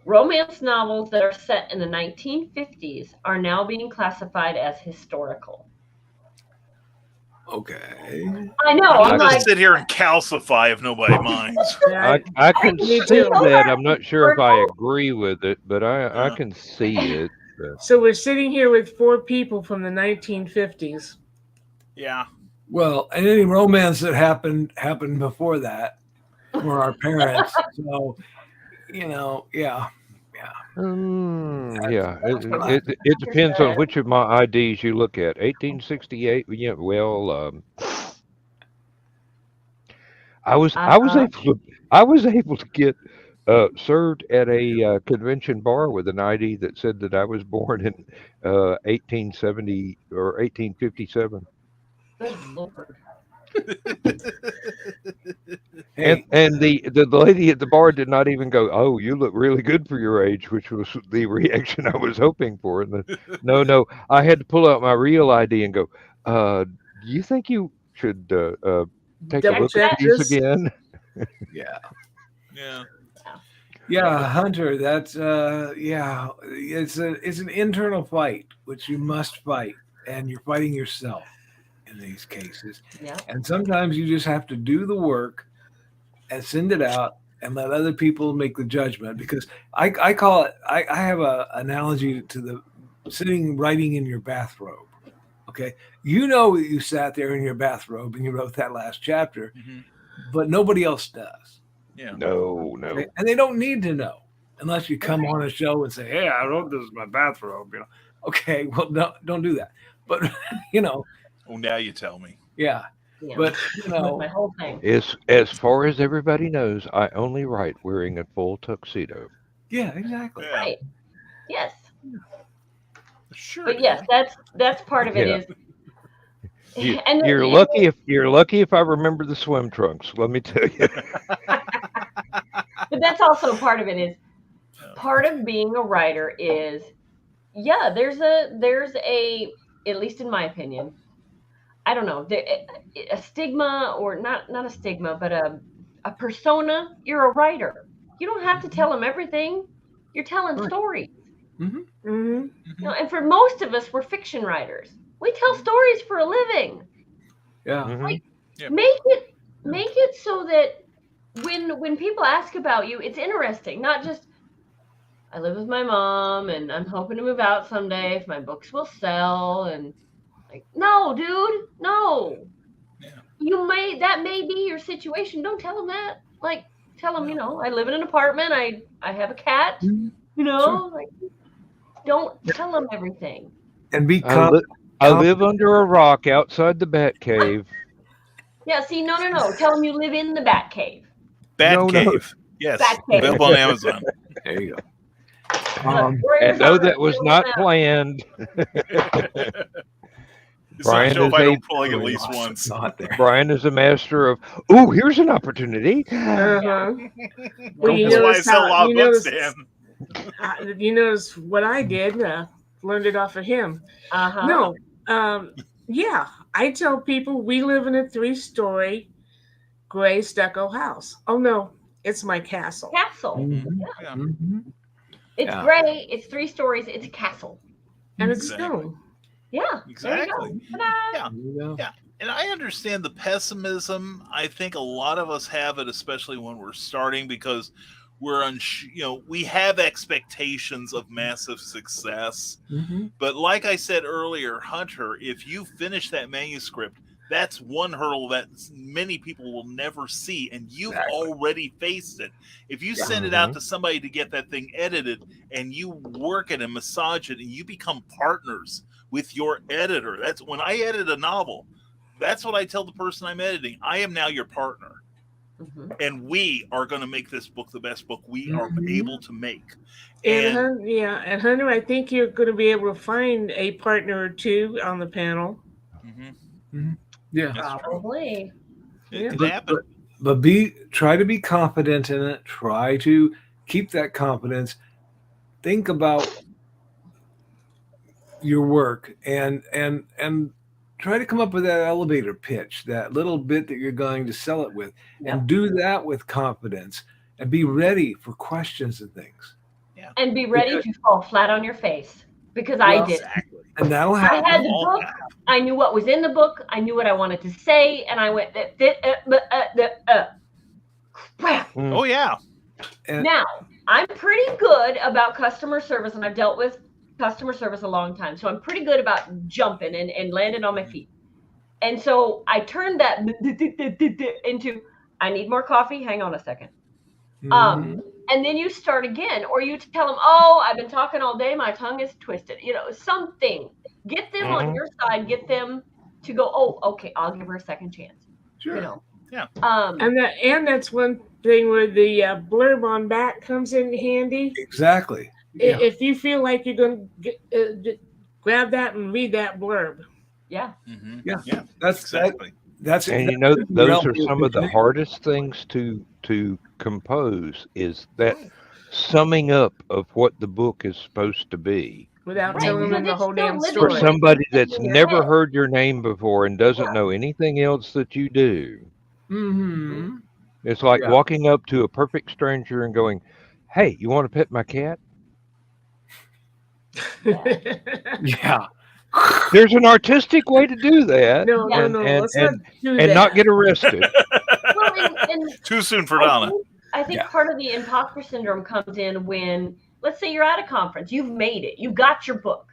Romance novels that are set in the 1950s are now being classified as historical. Okay. I know. I'll I'm just like, sit here and calcify if nobody minds. I can Me see too. that. I'm not sure if I agree with it, but I can see it. So we're sitting here with 4 people from the 1950s. Yeah. Well, and any romance that happened before that for our parents. So, yeah. It depends on which of my IDs you look at. 1868. Yeah. Well, I was able to get served at a convention bar with an ID that said that I was born in 1870 or 1857. good Lord. Hey. And the lady at the bar did not even go, "Oh, you look really good for your age," which was the reaction I was hoping for. And no, I had to pull out my real ID and go, "Do you think you should take a look at these again?" Yeah, Hunter, that's it's an internal fight which you must fight, and you're fighting yourself in these cases. Yeah. And sometimes you just have to do the work and send it out and let other people make the judgment, because I call it, I have a analogy to the writing in your bathrobe. Okay. That you sat there in your bathrobe and you wrote that last chapter, but nobody else does. Yeah. No. Okay? And they don't need to know unless you come on a show and say, "Hey, I wrote this in my bathrobe." Okay, well, don't do that. But Oh, now you tell me. Yeah. But my whole thing. As far as everybody knows, I only write wearing a full tuxedo. Yeah, exactly. Yeah. Right. Yes. Sure. But yes, that's part of it. Is You're lucky if I remember the swim trunks. Let me tell you. But that's also part of it. Is part of being a writer is, there's a at least in my opinion, I don't know, a stigma, or not a stigma, but a persona. You're a writer. You don't have to tell them everything. You're telling stories. And for most of us, we're fiction writers. We tell stories for a living. Yeah. Make it so that when people ask about you, it's interesting. Not just, I live with my mom and I'm hoping to move out someday if my books will sell, and like, no, dude, no. That may be your situation. Don't tell them that. Like, tell them, I live in an apartment. I have a cat. You know, like don't tell them everything. And be I live under a rock outside the Bat Cave. Yeah, see, no. Tell them you live in the Bat Cave. Bat Cave. Yes. Bat Cave. Available on Amazon. There you go. And no, that was not planned. Brian is I don't plug at least once. Not there. Brian is a master of, oh, here's an opportunity. Well, That's why I sell a lot of books, Dan. You notice what I did? Learned it off of him. No, yeah. I tell people we live in a 3-story gray stucco house. Oh no, it's my castle. Castle. Mm-hmm. Yeah. Mm-hmm. It's gray. It's 3 stories. It's a castle. And it's stone. Yeah. Exactly. Yeah. And I understand the pessimism. I think a lot of us have it, especially when we're starting, because we're we have expectations of massive success. Mm-hmm. But like I said earlier, Hunter, if you finish that manuscript, that's one hurdle that many people will never see, and you've already faced it. If you send it out to somebody to get that thing edited, and you work it and massage it, and you become partners with your editor, that's when I edit a novel. That's what I tell the person I'm editing. I am now your partner. And we are going to make this book the best book we are able to make. And Hunter, I think you're going to be able to find a partner or two on the panel. Yeah, probably. It can happen. But try to be confident in it. Try to keep that confidence. Think about your work and try to come up with that elevator pitch, that little bit that you're going to sell it with, and do that with confidence and be ready for questions and things. Yeah. And be ready to fall flat on your face, because I did. Exactly. And that'll happen. I had the book. I knew what was in the book. I knew what I wanted to say, and I went crap. Oh yeah. Now I'm pretty good about customer service, and I've dealt with customer service a long time, so I'm pretty good about jumping and landing on my feet. And so I turned that into, I need more coffee. Hang on a second. And then you start again, or you tell them, oh, I've been talking all day. My tongue is twisted. Something. Get them on your side. Get them to go, oh, okay, I'll give her a second chance. Sure. Yeah. And that's one thing where the blurb on back comes in handy. Exactly. Yeah. If you feel like you're going to grab that and read that blurb. Yeah. Mm-hmm. Yeah. That's exactly. Those are some of the hardest things to compose, is that summing up of what the book is supposed to be. Without telling them the whole damn For story. somebody that's never heard your name before and doesn't know anything else that you do. Mm-hmm. It's like walking up to a perfect stranger and going, hey, you want to pet my cat? Yeah. There's an artistic way to do that. No. And not get arrested. Too soon for Donna. I think part of the imposter syndrome comes in when, let's say you're at a conference, you've made it, you got your book,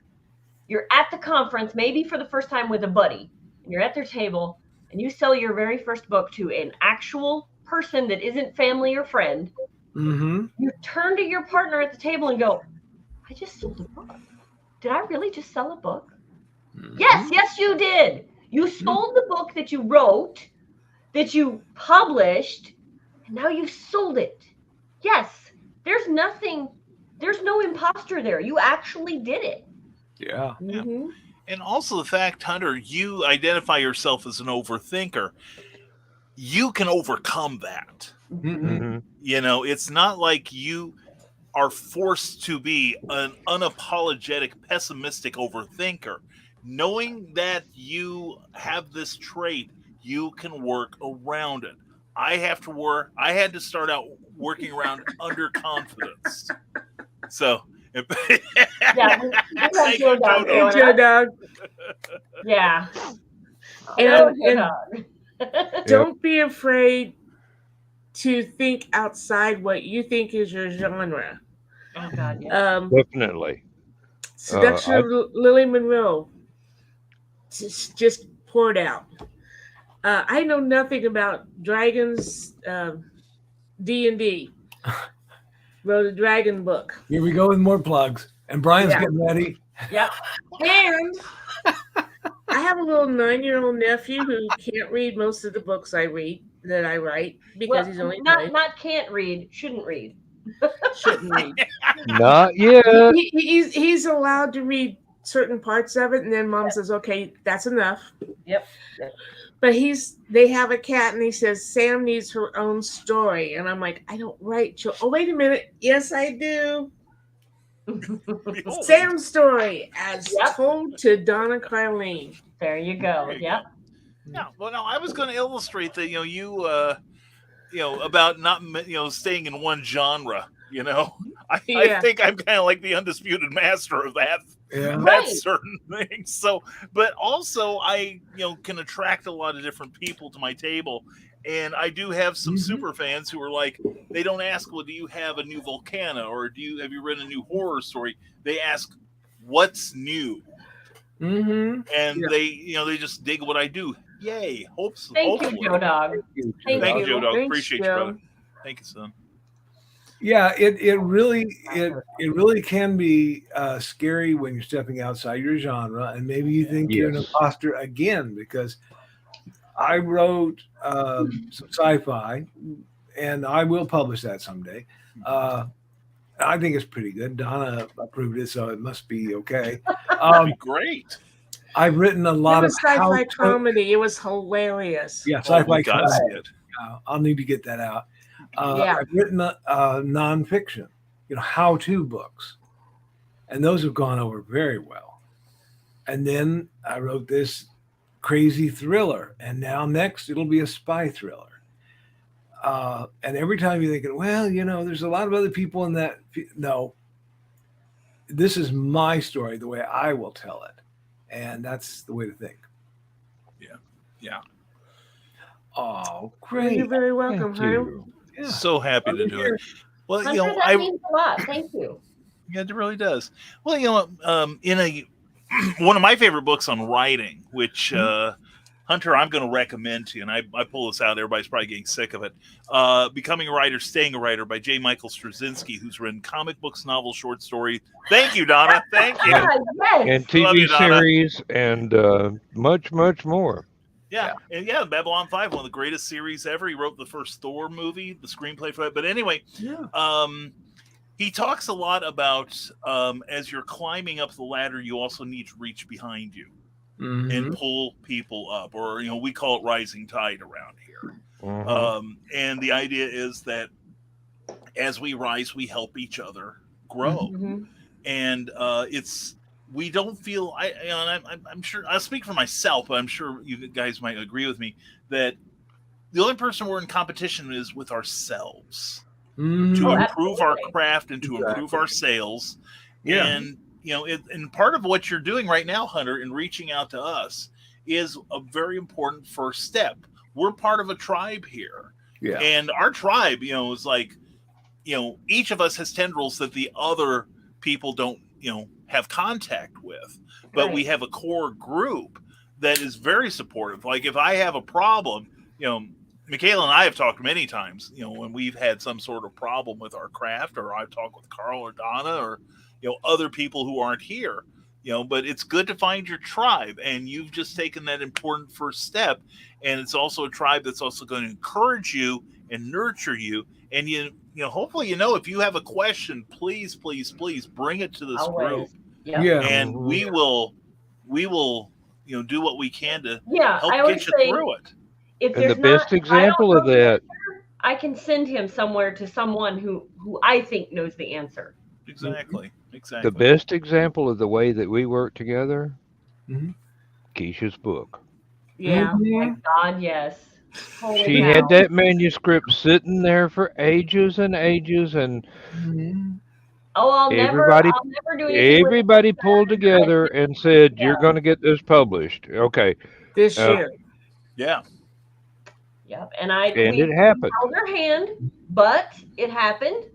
you're at the conference, maybe for the first time with a buddy, and you're at their table, and you sell your very first book to an actual person that isn't family or friend. Mm-hmm. You turn to your partner at the table and go, I just sold a book. Did I really just sell a book? Mm-hmm. Yes, you did. You sold the book that you wrote, that you published, and now you sold it. Yes, there's no imposter there. You actually did it. Yeah. Mm-hmm. And also the fact, Hunter, you identify yourself as an overthinker. You can overcome that. Mm-hmm. It's not like you are forced to be an unapologetic, pessimistic overthinker. Knowing that you have this trait, you can work around it. I had to start out working around underconfidence. So, Joe Dog. Yeah. And don't be afraid to think outside what you think is your genre. Oh God, yeah. Definitely. Seduction of Lily Monroe. Just poured out. I know nothing about dragons, D&D. wrote a dragon book. Here we go with more plugs. And Brian's Yeah. getting ready. Yep. And I have a little 9-year-old nephew who can't read most of the books I write because he's only not can't read, shouldn't read. shouldn't read. Not yet. He's allowed to read certain parts of it, and then Mom says, "Okay, that's enough." Yep. But they have a cat, and he says Sam needs her own story, and I'm like, I don't write. Oh, wait a minute. Yes, I do. Sam's story as told to Donna Carlene. There you go. Yep. Yeah. Well, no, I was going to illustrate that. You about not staying in one genre. I think I'm kind of like the undisputed master of that. Yeah. That's certain things. So, but also I can attract a lot of different people to my table. And I do have some super fans who are like, they don't ask, well, do you have a new Volcana or have you read a new horror story? They ask, what's new? Mm-hmm. And they just dig what I do. Yay! Thank you, Joe Dog. Thank you, Joe Dog. Thanks, Appreciate you, brother. Thank you, son. Yeah, it really can be scary when you're stepping outside your genre, and maybe you think you're an imposter again, because I wrote some sci-fi, and I will publish that someday. I think it's pretty good. Donna approved it, so it must be okay. Great. I've written a lot of sci-fi comedy. It was hilarious. Yeah, sci-fi comedy. I'll need to get that out. I've written nonfiction, how-to books, and those have gone over very well. And then I wrote this crazy thriller, and now next it'll be a spy thriller. And every time you're thinking, well, there's a lot of other people in that. No, this is my story, the way I will tell it, and that's the way to think. Yeah. Oh, great! You're very welcome, Hunter. Yeah. So happy to do it. Well, Hunter, that means a lot. Thank you. Yeah, it really does. Well, in one of my favorite books on writing, which Hunter, I'm going to recommend to you, and I pull this out. Everybody's probably getting sick of it. Becoming a Writer, Staying a Writer by J. Michael Strzenski, who's written comic books, novels, short story. Thank you, Donna. Thank you. And TV series and much, much more. Yeah. And Babylon 5, one of the greatest series ever. He wrote the first Thor movie, the screenplay for it. But anyway, he talks a lot about as you're climbing up the ladder, you also need to reach behind you and pull people up, or we call it rising tide around here. And the idea is that as we rise, we help each other grow, and we don't feel. I'm sure I'll speak for myself, but I'm sure you guys might agree with me that the only person we're in competition is with ourselves to improve our craft and to improve our sales. And and part of what you're doing right now, Hunter, in reaching out to us is a very important first step. We're part of a tribe here. Yeah. And our tribe, is like, each of us has tendrils that the other people don't, have contact with. But we have a core group that is very supportive. Like if I have a problem, Michaela and I have talked many times, when we've had some sort of problem with our craft, or I've talked with Carl or Donna or other people who aren't here, but it's good to find your tribe, and you've just taken that important first step. And it's also a tribe that's also going to encourage you and nurture you. And hopefully, if you have a question, please bring it to this group. And we will, do what we can to help get you through it. And the best example of that, I can send him somewhere to someone who I think knows the answer. Exactly. The best example of the way that we work together, Keisha's book. Yeah. Oh my God, yes. Holy she had that manuscript sitting there for ages and ages, and I'll never do anything. Everybody pulled together and said, "You're going to get this published." Okay. This year. Yeah. Yep. And it happened. Held her hand, but it happened.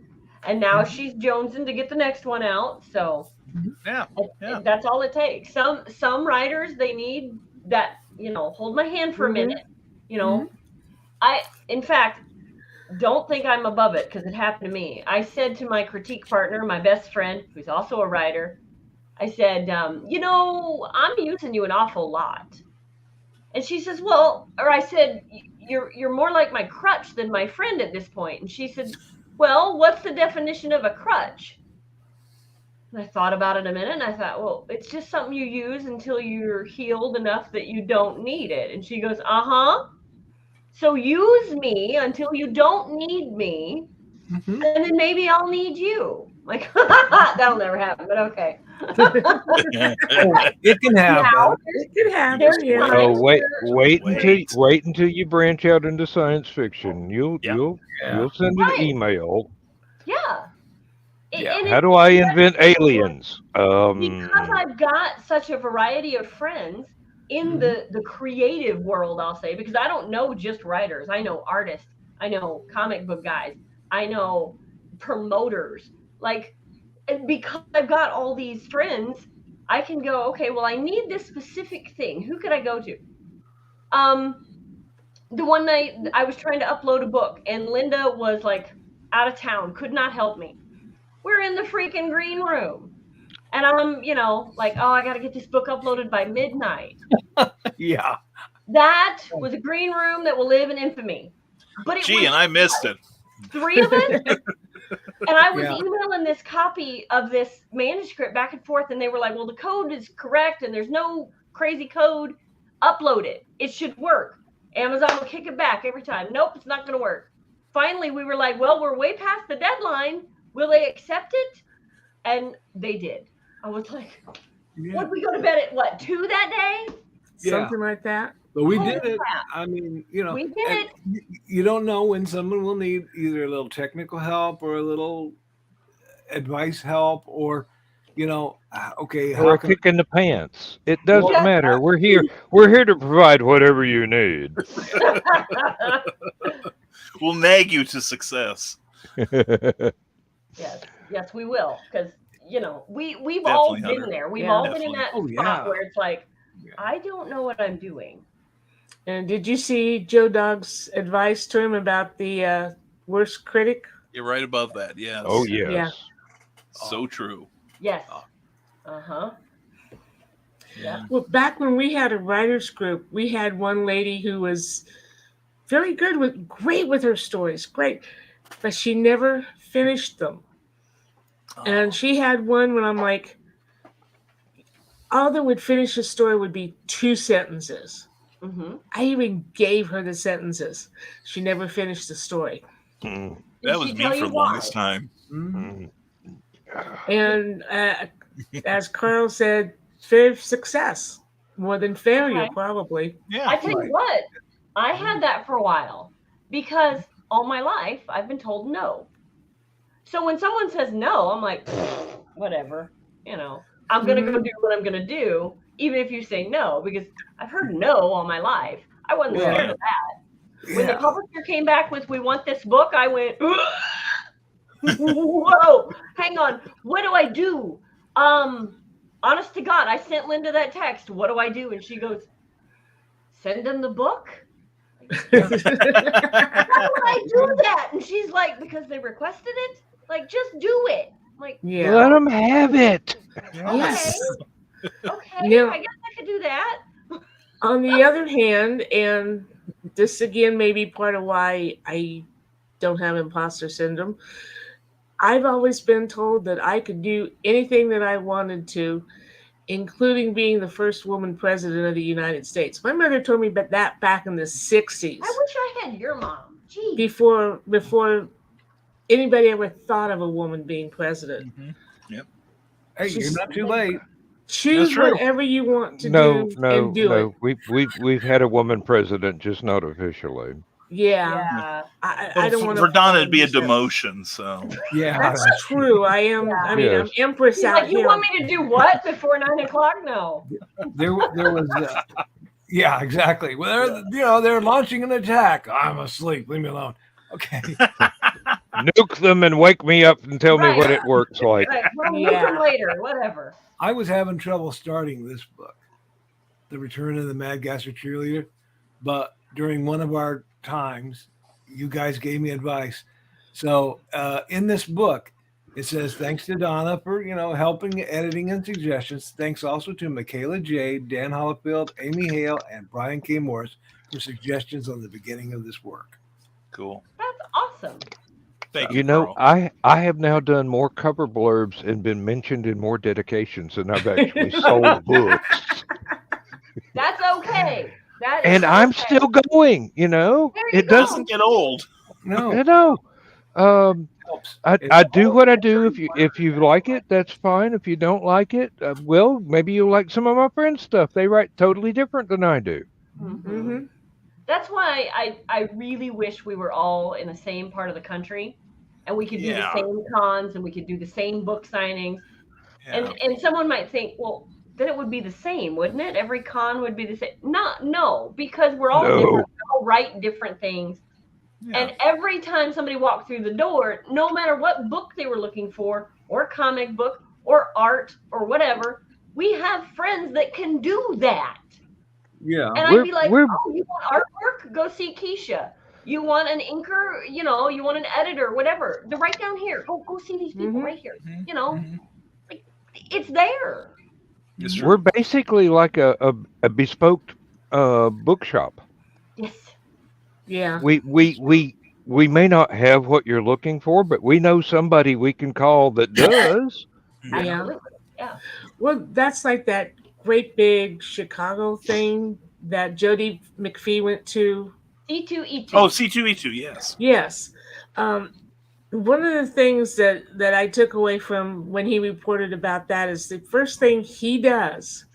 And now she's jonesing to get the next one out. So that's all it takes. Some writers, they need that, hold my hand for a minute. In fact, don't think I'm above it because it happened to me. I said to my critique partner, my best friend, who's also a writer, I said, I'm using you an awful lot. And she says, I said, you're more like my crutch than my friend at this point. And she said, well, what's the definition of a crutch? And I thought about it a minute and I thought, well, it's just something you use until you're healed enough that you don't need it. And she goes, so use me until you don't need me. And then maybe I'll need you. Like, that'll never happen, but okay. It can happen. It can happen. Yeah. Oh, wait until you branch out into science fiction. You'll send an email. Yeah. How do I invent aliens? Because I've got such a variety of friends in the creative world, I'll say, because I don't know just writers. I know artists. I know comic book guys. I know promoters. Like, because I've got all these friends, I can go, okay, well, I need this specific thing. Who could I go to? The one night I was trying to upload a book and Linda was like out of town, could not help me. We're in the freaking green room. And I'm, like, I got to get this book uploaded by midnight. Yeah. That was a green room that will live in infamy. But and I missed it. 3 of us? And I was emailing this copy of this manuscript back and forth, and they were like, well, the code is correct, and there's no crazy code. Upload it. It should work. Amazon will kick it back every time. Nope, it's not going to work. Finally, we were like, well, we're way past the deadline. Will they accept it? And they did. I was like, would we go to bed at 2 that day? Something like that. But we did it. I mean, we did it. You don't know when someone will need either a little technical help or a little advice help, or okay, or a kick in the pants. It doesn't matter. We're here to provide whatever you need. We'll nag you to success. Yes, we will, because we've all been there. We've all been in that spot where it's like, I don't know what I'm doing. And did you see Joe Dogg's advice to him about the worst critic? You're right above that. Yes. Oh yes. Yeah. So true. Yes. Yeah. Well, back when we had a writers group, we had one lady who was very great with her stories, great, but she never finished them. And she had one when I'm like, all that would finish a story would be 2 sentences. I even gave her the sentences. She never finished the story. That was me for the longest time. And as Carl said, success more than failure, probably. Yeah. I tell you what, I had that for a while because all my life I've been told no. So when someone says no, I'm like, whatever, I'm going to go do what I'm going to do, even if you say no, because I've heard no all my life. I wasn't scared of that. When the publisher came back with, we want this book, I went, whoa, hang on. What do I do? Honest to God, I sent Linda that text. What do I do? And she goes, send them the book. How do I do that? And she's like, because they requested it? Like, just do it. I'm like, let them have it. Yes. Okay, yeah. I guess I could do that. On the other hand, and this again may be part of why I don't have imposter syndrome, I've always been told that I could do anything that I wanted to, including being the first woman president of the United States. My mother told me about that back in the 60s. I wish I had your mom. Gee. Before anybody ever thought of a woman being president. Yep. Hey, you're not too late. Choose whatever you want to do and do it. We've had a woman president, just not officially. Yeah. I don't want to. For Donna, it'd be a demotion. So that's true. I am. Yeah. I mean, I'm Empress out here. You want me to do what before 9 o'clock? No. There was. Yeah, exactly. Well, they're launching an attack. I'm asleep. Leave me alone. Okay. Nuke them and wake me up and tell me what it works like. Right. Well, nuke them later. Whatever. I was having trouble starting this book, The Return of the Mad Gasser Cheerleader, but during one of our times, you guys gave me advice. So in this book, it says, thanks to Donna for, helping, editing, and suggestions. Thanks also to Michaela J., Dan Hollifield, Amy Hale, and Brian K. Morris for suggestions on the beginning of this work. Cool. That's awesome. Thank you, Carl. I have now done more cover blurbs and been mentioned in more dedications than I've actually sold books. That's okay. And I'm still going, It doesn't get old. No. I know. I do what I do. If you like it, that's fine. If you don't like it, well, maybe you'll like some of my friends' stuff. They write totally different than I do. Mm-hmm. That's why I really wish we were all in the same part of the country, and we could do the same cons, and we could do the same book signings. Yeah. And someone might think, well, then it would be the same, wouldn't it? Every con would be the same. No, because we're all different. We all write different things. Yeah. And every time somebody walked through the door, no matter what book they were looking for, or comic book, or art, or whatever, we have friends that can do that. Yeah. And I'd be like, oh, you want artwork? Go see Keisha. You want an inker? You want an editor, whatever. They're right down here. Go see these people right here. Like, it's there. We're basically like a bespoke bookshop. Yes. Yeah. We may not have what you're looking for, but we know somebody we can call that does. Yeah. Well, that's like that great big Chicago thing that Jody McPhee went to. C2E2. Oh, C2E2, yes. Yes. One of the things that I took away from when he reported about that is the first thing he does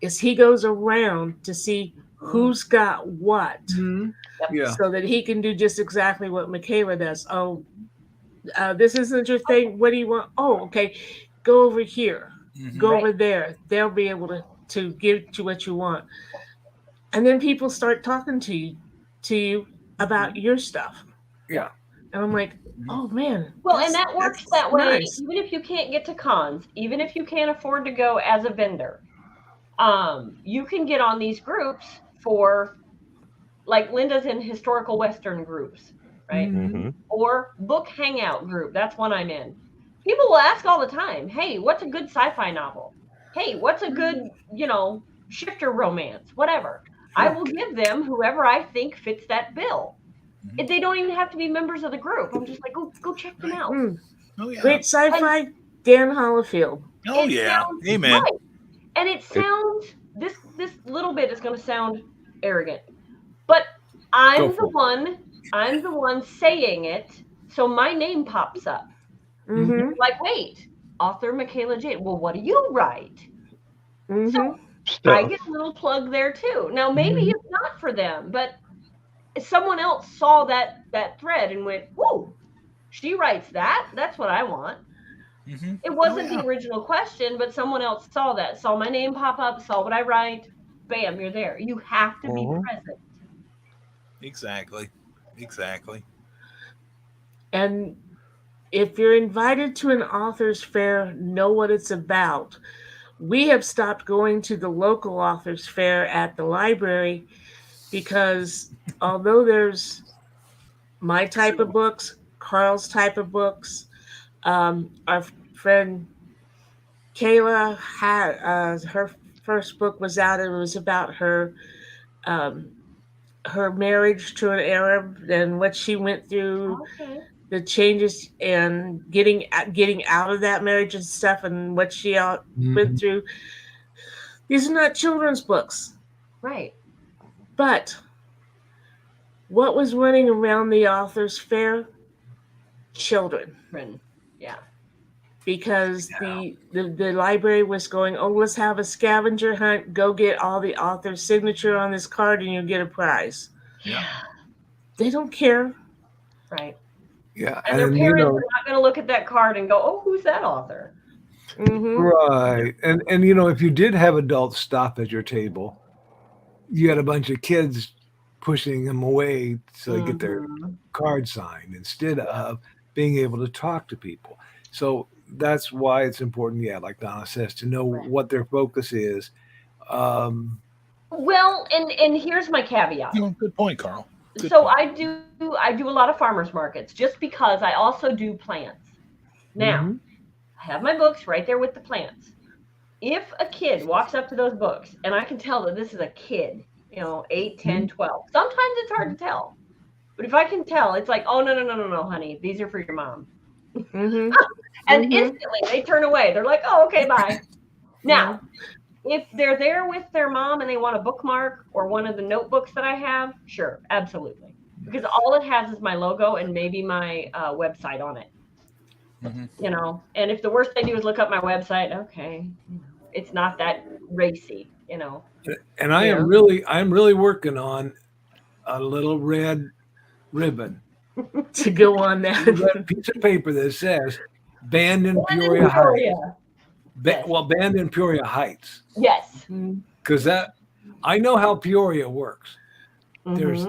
is he goes around to see who's got what. Mm-hmm. Yeah. So that he can do just exactly what Michaela does. Oh, this isn't your thing. What do you want? Oh, okay. Go over here. Go over there. They'll be able to give you what you want. And then people start talking to you about your stuff. Yeah. And I'm like, oh man. Well, and that works that way. Nice. Even if you can't get to cons, even if you can't afford to go as a vendor, you can get on these groups for, like Linda's in historical Western groups, right? Mm-hmm. Or book hangout group. That's one I'm in. People will ask all the time, hey, what's a good sci-fi novel? Hey, what's a good, shifter romance? Whatever. I will give them whoever I think fits that bill. They don't even have to be members of the group. I'm just like, go check them out. Oh, yeah. Great sci-fi, Dan Hollifield. Oh, yeah. Amen. Right. And it sounds, this little bit is going to sound arrogant, but I'm the one saying it, so my name pops up. Mm-hmm. Like, wait, author Michaela J. Well, what do you write? Mm-hmm. So I get a little plug there too. Now, maybe it's not for them, but someone else saw that thread and went, whoa, she writes that. That's what I want. Mm-hmm. It wasn't the original question, but someone else saw that, saw my name pop up, saw what I write. Bam, you're there. You have to be present. Exactly. And if you're invited to an author's fair, know what it's about. We have stopped going to the local author's fair at the library because although there's my type of books, Carl's type of books, our friend Kayla had her first book was out. It was about her marriage to an Arab and what she went through. Okay. The changes and getting out of that marriage and stuff and what she went through. These are not children's books. Right. But what was running around the author's fair? Children. Yeah. Because the library was going, oh, let's have a scavenger hunt. Go get all the author's signature on this card and you'll get a prize. Yeah. They don't care. Right. Yeah, and their parents are not going to look at that card and go, "Oh, who's that author?" Mm-hmm. Right, and if you did have adults stop at your table, you had a bunch of kids pushing them away so they get their card signed instead of being able to talk to people. So that's why it's important, like Donna says, to know what their focus is. Well, and here's my caveat. Good point, Carl. So I do a lot of farmers markets just because I also do plants. Now, I have my books right there with the plants. If a kid walks up to those books and I can tell that this is a kid, 8, 10, 12, sometimes it's hard to tell. But if I can tell, it's like, oh, no, honey, these are for your mom. And instantly they turn away. They're like, oh, okay, bye. Now, if they're there with their mom and they want a bookmark or one of the notebooks that I have, sure, absolutely. Because all it has is my logo and maybe my website on it. And if the worst they do is look up my website, okay, it's not that racy, And I'm really working on a little red ribbon to go on that red piece of paper that says "Banned in Peoria Heights." Banned in Peoria Heights. Yes, because I know how Peoria works. There's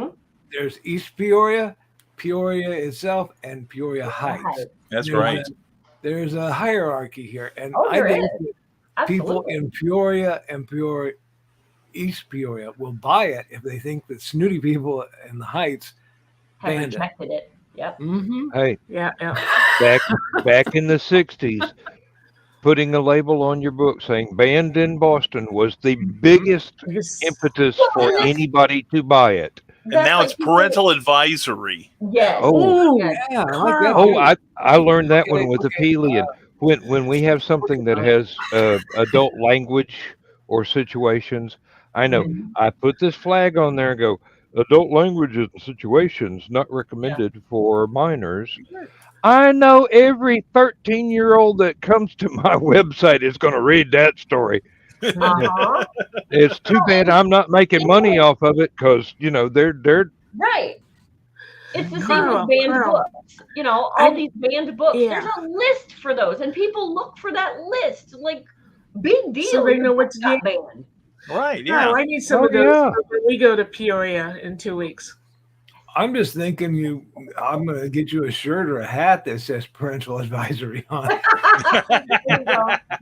East Peoria, Peoria itself, and Peoria Heights. That's right. There's a hierarchy here, and I think people in Peoria and East Peoria will buy it if they think that snooty people in the Heights have rejected it. Yep. Hey, yeah. Back in the 60s, putting a label on your book saying "Banned in Boston" was the biggest impetus for anybody to buy it. And now it's parental advisory. Yes. Oh, yeah. I like that. I learned that one with Apelian. When we have something that has adult language or situations, I know I put this flag on there and go, adult languages and situations not recommended for minors. I know every 13-year-old that comes to my website is going to read that story. It's too bad I'm not making money off of it because they're right. It's the same with banned books. All these banned books. Yeah. There's a list for those, and people look for that list. Like, big deal. So they know what to do. Banned. Right. Yeah. Oh, I need some of those when we go to Peoria in 2 weeks. I'm just thinking I'm going to get you a shirt or a hat that says parental advisory on it.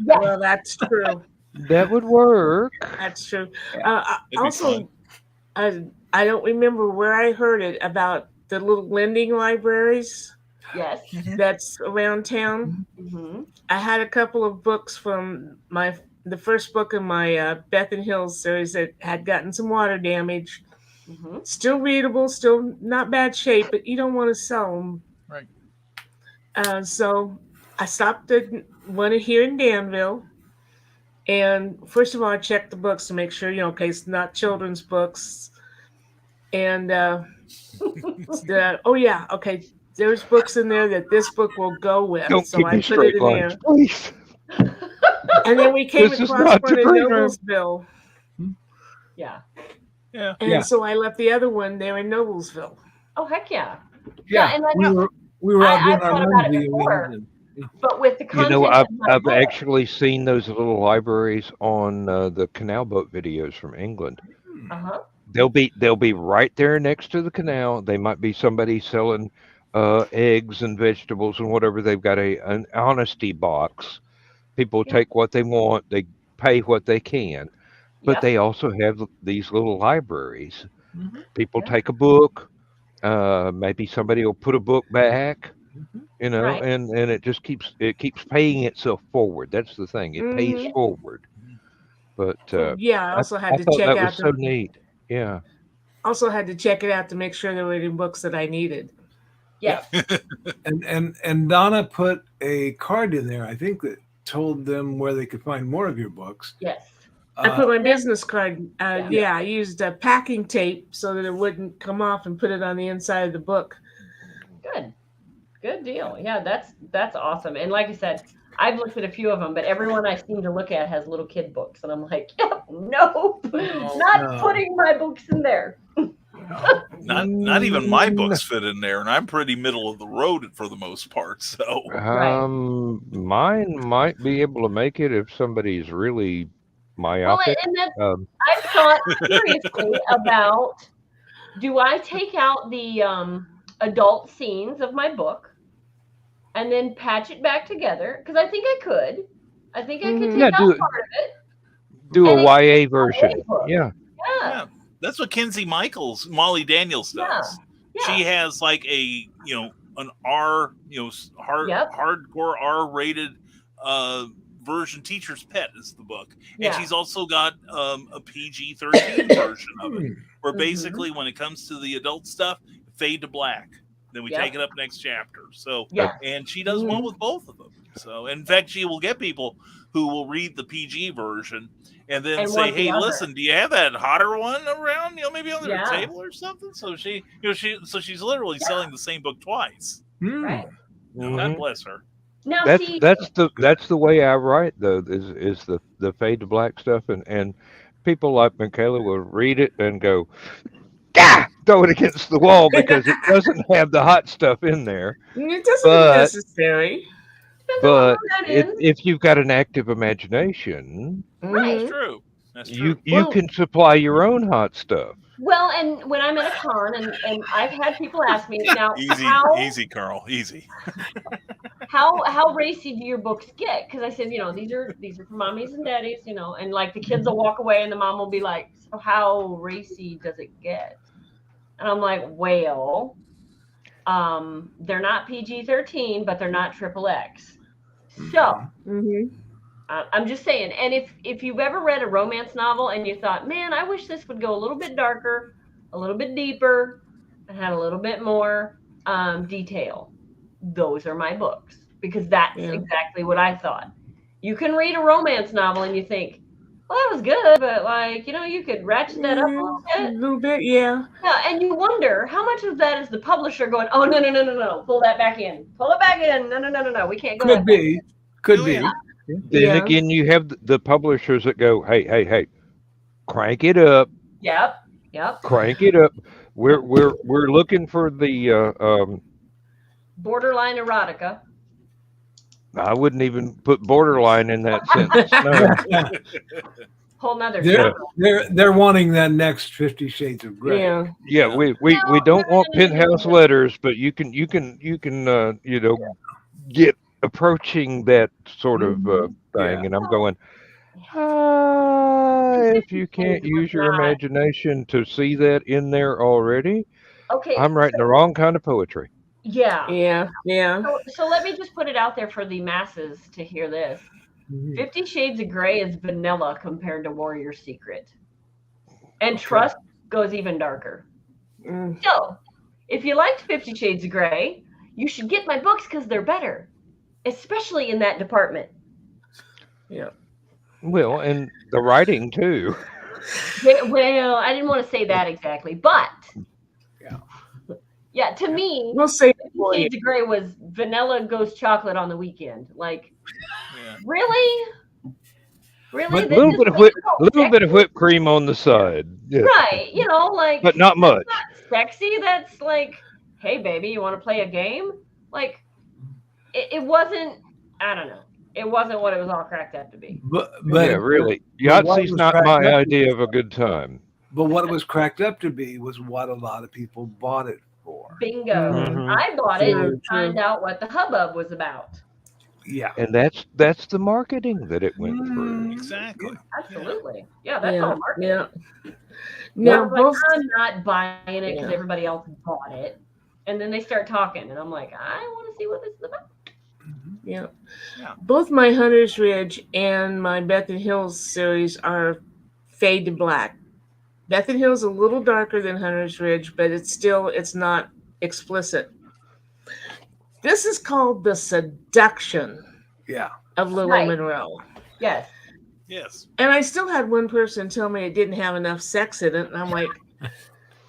Well, that's true. That would work. That's true. Also, I don't remember where I heard it about the little lending libraries. Yes. That's around town. I had a couple of books from the first book in my Beth and Hills series that had gotten some water damage. Still readable, still not bad shape, but you don't want to sell them. Right. So I stopped at one here in Danville. And first of all, I checked the books to make sure, okay, it's not children's books. And okay, there's books in there that this book will go with. Don't so I put it in lines, there. Please. And then we came across one in Noblesville. Yeah. Yeah. And so I left the other one there in Noblesville. Oh, heck yeah. Yeah. And we were out doing our about it before, but with the content, I've actually seen those little libraries on the canal boat videos from England. They'll be right there next to the canal. They might be somebody selling eggs and vegetables and whatever. They've got an honesty box. People take what they want. They pay what they can. But they also have these little libraries. People take a book. Maybe somebody will put a book back. And it just keeps paying itself forward. That's the thing. It pays forward. But I also had to check check that out. Was so neat. Yeah. Also had to check it out to make sure there were any books that I needed. Yeah. and Donna put a card in there, I think, that told them where they could find more of your books. Yes. I put my business card. I used packing tape so that it wouldn't come off and put it on the inside of the book. Good deal. Yeah, that's awesome. And like I said, I've looked at a few of them, but everyone I seem to look at has little kid books, and I'm like, nope, not putting my books in there. Not even my books fit in there, and I'm pretty middle of the road for the most part. So mine might be able to make it if somebody's really myopic. Well, and I've thought seriously about, do I take out the adult scenes of my book and then patch it back together? Because I think I could. Take out part of it. Do a YA version. Yeah. That's what Kinsey Michaels, Molly Daniels does. Yeah. She has like an R, hardcore R-rated version. Teacher's Pet is the book, and she's also got a PG-13 version of it, where basically when it comes to the adult stuff, fade to black. Then we take it up next chapter. So, and she does well with both of them. So, in fact, she will get people who will read the PG version and then say, "Hey, listen, do you have that hotter one around? Maybe on the table or something." So she's literally selling the same book twice. Right. God bless her. Now, that's the way I write though. Is the fade to black stuff, and people like Michaela will read it and go, throw it against the wall because it doesn't have the hot stuff in there. It doesn't necessary. But if you've got an active imagination, right, that's true. You can supply your own hot stuff. Well, and when I'm at a con, and I've had people ask me now, easy, Carl, easy. How racy do your books get? Because I said, these are for mommies and daddies, and like the kids will walk away and the mom will be like, so how racy does it get? And I'm like, well, they're not PG-13, but they're not XXX. So I'm just saying. And if you've ever read a romance novel and you thought, man, I wish this would go a little bit darker, a little bit deeper, and had a little bit more detail, those are my books, because that's exactly what I thought. You can read a romance novel and you think, well, that was good, but you could ratchet that up a little bit. Yeah, and you wonder how much of that is the publisher going, oh, no, pull that back in. Pull it back in. No, we can't go. Could be. Then again, you have the publishers that go, hey, crank it up. Yep. Crank it up. We're looking for the borderline erotica. I wouldn't even put borderline in that sentence. No. Whole nother. They're wanting that next 50 Shades of Grey. Yeah. We don't want penthouse letters, but you can get approaching that sort of thing, and I'm going. If you can't use your imagination to see that in there already, I'm writing the wrong kind of poetry. Yeah. So let me just put it out there for the masses to hear this. 50 Shades of Grey is vanilla compared to Warrior Secret. And Trust goes even darker. So, if you liked 50 Shades of Grey, you should get my books because they're better, especially in that department. Yeah. Well, and the writing too. Well, I didn't want to say that exactly, but yeah, to me, we'll say Shades of Grey was vanilla ghost chocolate on the weekend. Like, really? A little bit of whipped cream on the side. Yeah. Right. but not much. Not sexy. That's like, hey, baby, you want to play a game? Like, it wasn't, I don't know. It wasn't what it was all cracked up to be. But really. Yahtzee's not my idea of a good time. But what it was cracked up to be was what a lot of people bought it for. Bingo. I bought it and find out what the hubbub was about. Yeah. And that's the marketing that it went through. Exactly. Absolutely. Yeah, that's all marketing. Yeah. Now, I'm not buying it because everybody else bought it. And then they start talking, and I'm like, I want to see what this is about. Yeah. Both my Hunter's Ridge and my Beth and Hills series are fade to black. Beth and Hills a little darker than Hunter's Ridge, but it's not explicit. This is called The Seduction of Lily Monroe. Yes. And I still had one person tell me it didn't have enough sex in it, and I'm like,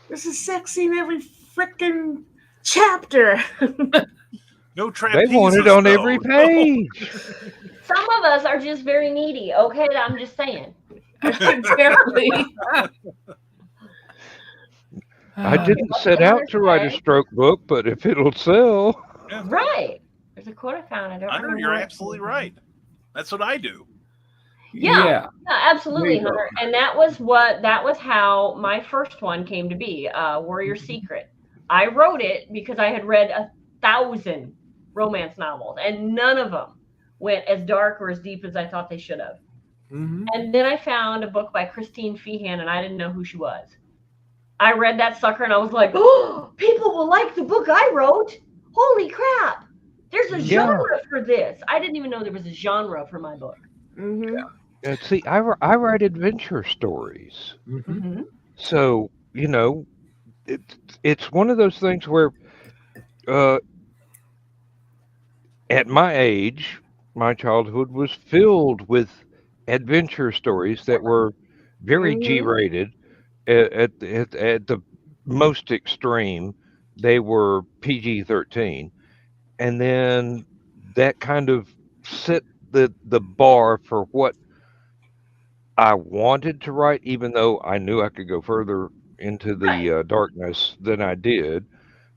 this is sexy in every freaking chapter. No trapezes. They want it on every page. Some of us are just very needy. Okay, I'm just saying. Exactly. I didn't set out to write a stroke book, but if it'll sell. Right. There's a quote I found. Hunter, you're absolutely right. That's what I do. Yeah, absolutely, Hunter. And that was how my first one came to be, Warrior Secret. I wrote it because I had read 1,000 romance novels, and none of them went as dark or as deep as I thought they should have. And then I found a book by Christine Feehan, and I didn't know who she was. I read that sucker and I was like, oh, people will like the book I wrote. Holy crap. There's a genre for this. I didn't even know there was a genre for my book. See, I write adventure stories. So, it's one of those things where at my age, my childhood was filled with adventure stories that were very G-rated. At the most extreme, they were PG-13, and then that kind of set the bar for what I wanted to write, even though I knew I could go further into the darkness than I did.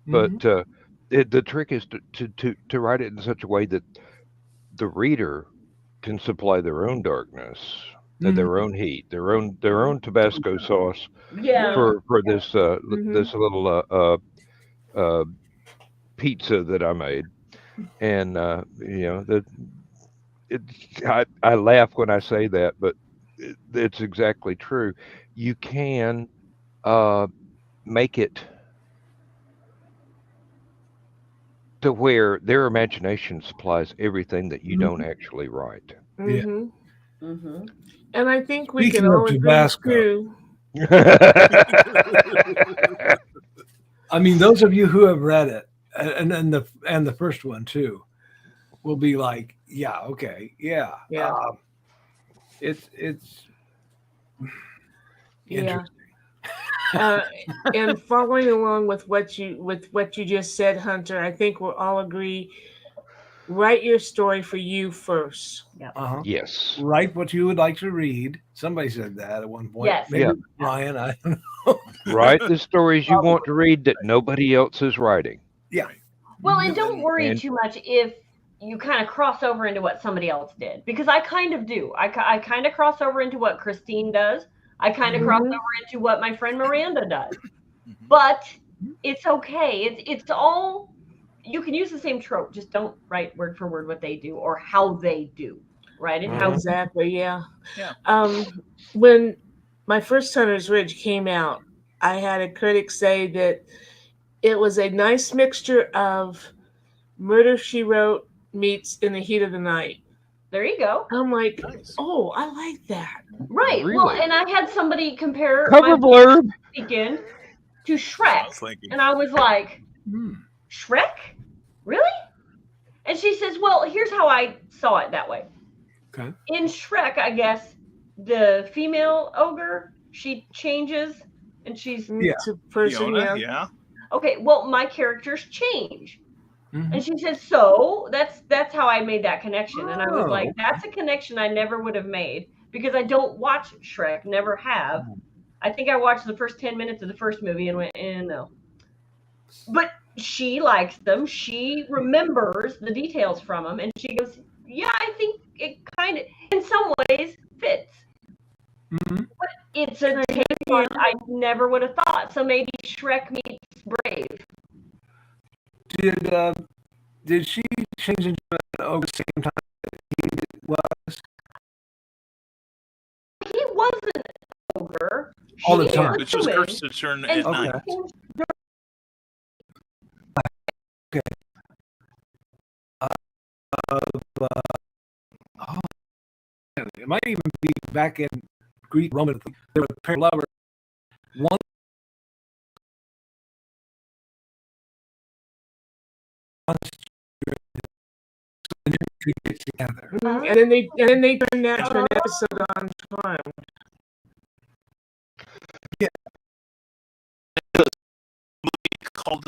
But the trick is to write it in such a way that the reader can supply their own darkness, their own heat, their own Tabasco sauce for this this little pizza that I made. And I laugh when I say that, but it's exactly true. You can make it to where their imagination supplies everything that you don't actually write. And I think we Speaking can all of agree Tabasco. too. I mean, those of you who have read it, and the first one too, will be like, yeah, okay, yeah. It's interesting. And following along with what you just said, Hunter, I think we'll all agree. Write your story for you first. Yes. Write what you would like to read. Somebody said that at one point. Yes. Maybe Ryan, I don't know. Write the stories you want to read that nobody else is writing. Yeah. Well, and don't worry too much if you kind of cross over into what somebody else did, because I kind of do. I kind of cross over into what Christine does. I kind of cross over into what my friend Miranda does. But it's okay. It's all, you can use the same trope. Just don't write word for word what they do or how they do. Right? And how exactly, yeah. When my first Hunter's Ridge came out, I had a critic say that it was a nice mixture of Murder, She Wrote meets In the Heat of the Night. There you go. I'm like, oh, I like that. Right. Really? Well, and I had somebody compare Cover blurb weekend to Shrek, and I was like, Shrek? Really? And she says, well, here's how I saw it that way. Okay. In Shrek, I guess the female ogre, she changes and she's to person. Fiona, Okay, well, my characters change. And she says, so that's how I made that connection. And I was like, that's a connection I never would have made because I don't watch Shrek, never have. I think I watched the first 10 minutes of the first movie and went, no. But she likes them. She remembers the details from them. And she goes, yeah, I think it kind of, in some ways, fits. But it's a take on I never would have thought. So maybe Shrek meets Brave. Did she change into an ogre the same time that he was? He wasn't an ogre. All the time. But she was cursed to turn at night. Okay. It might even be back in Greek Roman. There were a pair of lovers. One together. And then they turned that to an episode on Charmed. Yeah. Called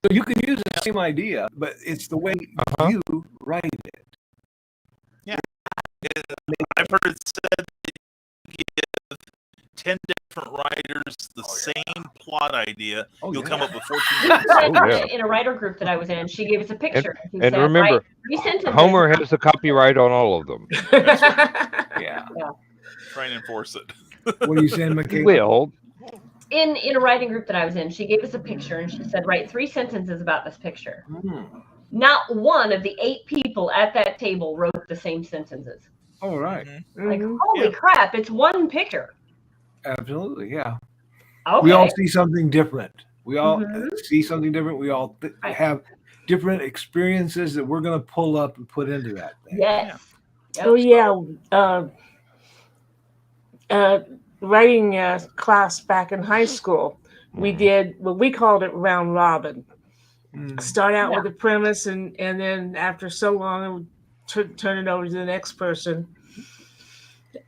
So you can use the same idea, but it's the way you write it. Yeah. I've heard it said that you give 10 different writers the same plot idea, you'll come up with 14. In a writer group that I was in, she gave us a picture. And remember, Homer has the copyright on all of them. Yeah. Try and enforce it. What are you saying, Michaela? Well, in a writing group that I was in, she gave us a picture and she said, write 3 sentences about this picture. Not one of the 8 people at that table wrote the same sentences. All right. Like, holy crap, it's one picture. Absolutely, yeah. Okay. We all see something different. We all Mhm. see something different. We all Right. have different experiences that we're going to pull up and put into that thing. Yes. Yep. Oh yeah, writing class back in high school, we did what we called it round robin. Start out with a premise, and then after so long, turn it over to the next person.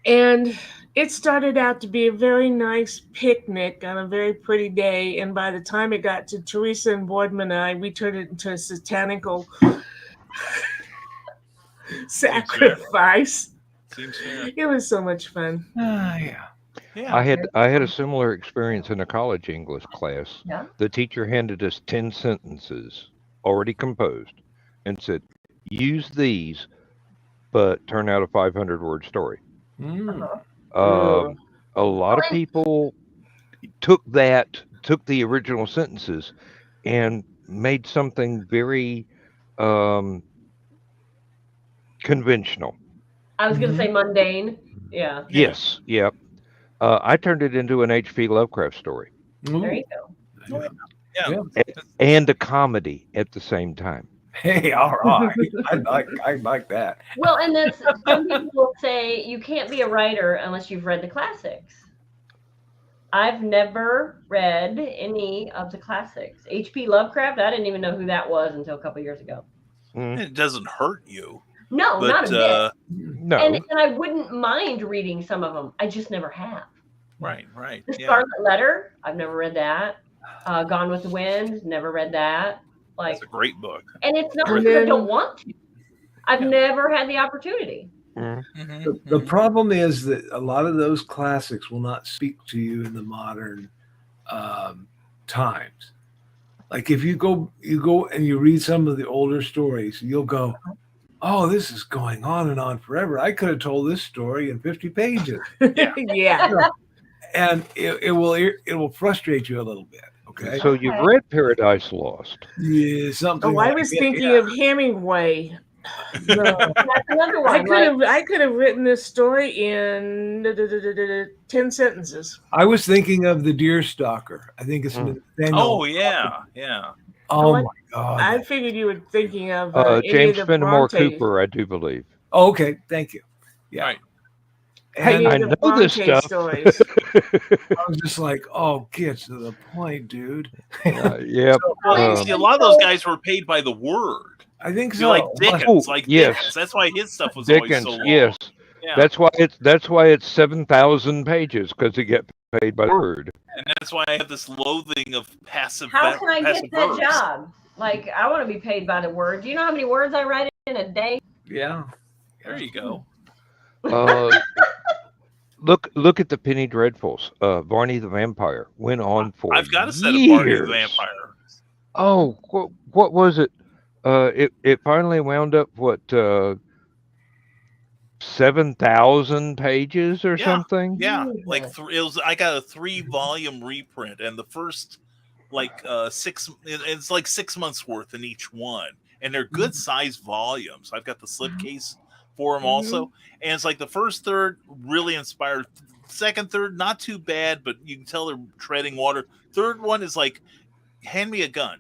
And it started out to be a very nice picnic on a very pretty day. And by the time it got to Teresa and Boardman and I, we turned it into a satanical sacrifice. Seems fair. It was so much fun. Yeah. Yeah. I had a similar experience in a college English class. Yeah. The teacher handed us 10 sentences already composed and said, use these, but turn out a 500-word story. Uh-huh. A lot of people took the original sentences and made something very conventional. I was going to say mundane. Yeah. Yes, yep. I turned it into an H.P. Lovecraft story. There you go. Yeah. And a comedy at the same time. Hey, all right. I like that. Well, and that's some people say you can't be a writer unless you've read the classics. I've never read any of the classics. H.P. Lovecraft, I didn't even know who that was until a couple years ago. It doesn't hurt you. No, But, not a bit. No. And I wouldn't mind reading some of them. I just never have. Right. The Yeah. Scarlet Letter, I've never read that. Gone with the Wind, never read that. Like, It's a great book. and it's not because I don't want to. I've never had the opportunity. The problem is that a lot of those classics will not speak to you in the modern times. Like if you go and you read some of the older stories, you'll go, "Oh, this is going on and on forever. I could have told this story in 50 pages." Yeah. And it will frustrate you a little bit. Okay. So you've read Paradise Lost. Yeah, something. Oh, I was thinking of Hemingway. That's another one. I could have written this story in 10 sentences. I was thinking of The Deerstalker. I think it's Nathaniel. Oh yeah. Oh my God. I figured you were thinking of James Fenimore Cooper, I do believe. Oh, okay, thank you. Yeah. Right. And I know this stuff. Stories. I was just like, "Oh, get to the point, dude." Yep. See, a lot of those guys were paid by the word. I think Be so. like Dickens, yes. Dickens. That's why his stuff was Dickens, always so long. yes. Yeah. That's why it's 7,000 pages because they get paid by the word. And that's why I have this loathing of passive. How can I passive get that verbs. job? Like, I want to be paid by the word. Do you know how many words I write in a day? Yeah. There you go. Look at the Penny Dreadfuls. Barney the Vampire went on for I've got a set years. of Barney the Vampire. Oh, what was it? It finally wound up 7,000 pages or something. Yeah, like I got a 3-volume reprint, and the first 6. It's like 6 months worth in each one, and they're good sized volumes. I've got the slipcase for them also, and it's like the first third really inspired. Second third not too bad, but you can tell they're treading water. Third one is like, hand me a gun.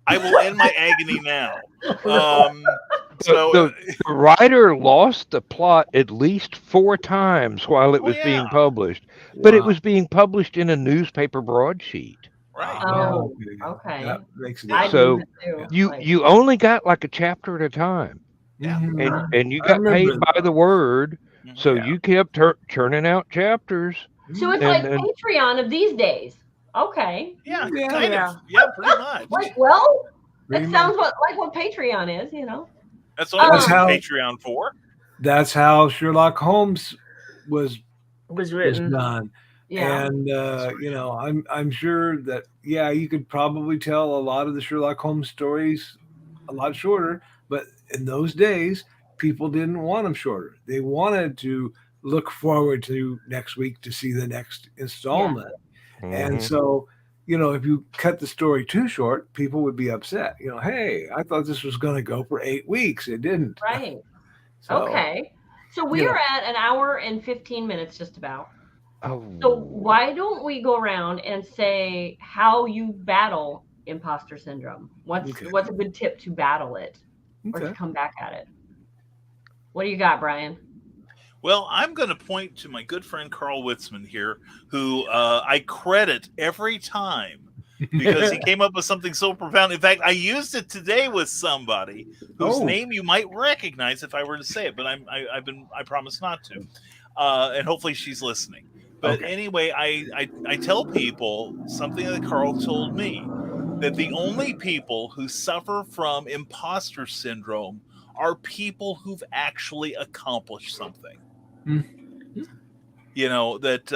I will end my agony now. So the writer lost the plot at least 4 times while it was being published, but it was being published in a newspaper broadsheet. Right. Oh, okay. That makes it So you only got like a chapter at a time. Yeah. And you got paid by the word, so you kept churning out chapters. So it's like Patreon of these days. Okay. Yeah, kind of. Yeah, pretty much. Well, that sounds like what Patreon is, you know. That's what I was Patreon for. That's how Sherlock Holmes was written. done. Yeah. And I'm sure that you could probably tell a lot of the Sherlock Holmes stories a lot shorter, but in those days people didn't want them shorter. They wanted to look forward to next week to see the next installment. And so, if you cut the story too short, people would be upset. Hey, I thought this was going to go for 8 weeks. It didn't. Right. So, okay. So we are at an hour and 15 minutes just about. So Oh, why don't we go around and say how you battle imposter syndrome? What's a good tip to battle it or to come back at it? What do you got, Brian? Well, I'm going to point to my good friend Carl Witzman here, who I credit every time because he came up with something so profound. In fact, I used it today with somebody whose name you might recognize if I were to say it, but I promise not to, and hopefully she's listening. But anyway, I tell people something that Carl told me, that the only people who suffer from imposter syndrome are people who've actually accomplished something. You know, that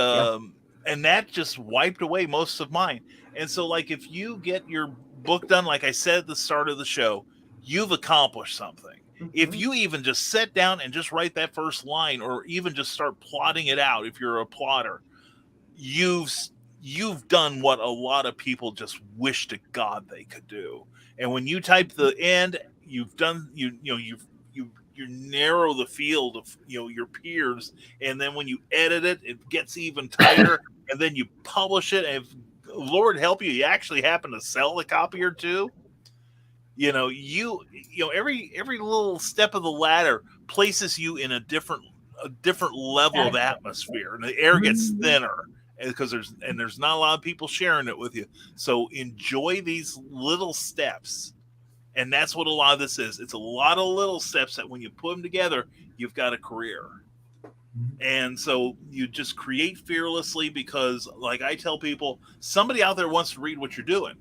and that just wiped away most of mine. And so, like, if you get your book done, like I said at the start of the show, you've accomplished something. If you even just sit down and just write that first line, or even just start plotting it out, if you're a plotter, you've done what a lot of people just wish to God they could do. And when you type the end, you've done you narrow the field of your peers, and then when you edit it, it gets even tighter, and then you publish it, and if, Lord help you, you actually happen to sell the copy or two. Every little step of the ladder places you in a different level of atmosphere, and the air gets thinner because there's not a lot of people sharing it with you. So enjoy these little steps. And that's what a lot of this is. It's a lot of little steps that when you put them together, you've got a career. And so you just create fearlessly because, like I tell people, somebody out there wants to read what you're doing.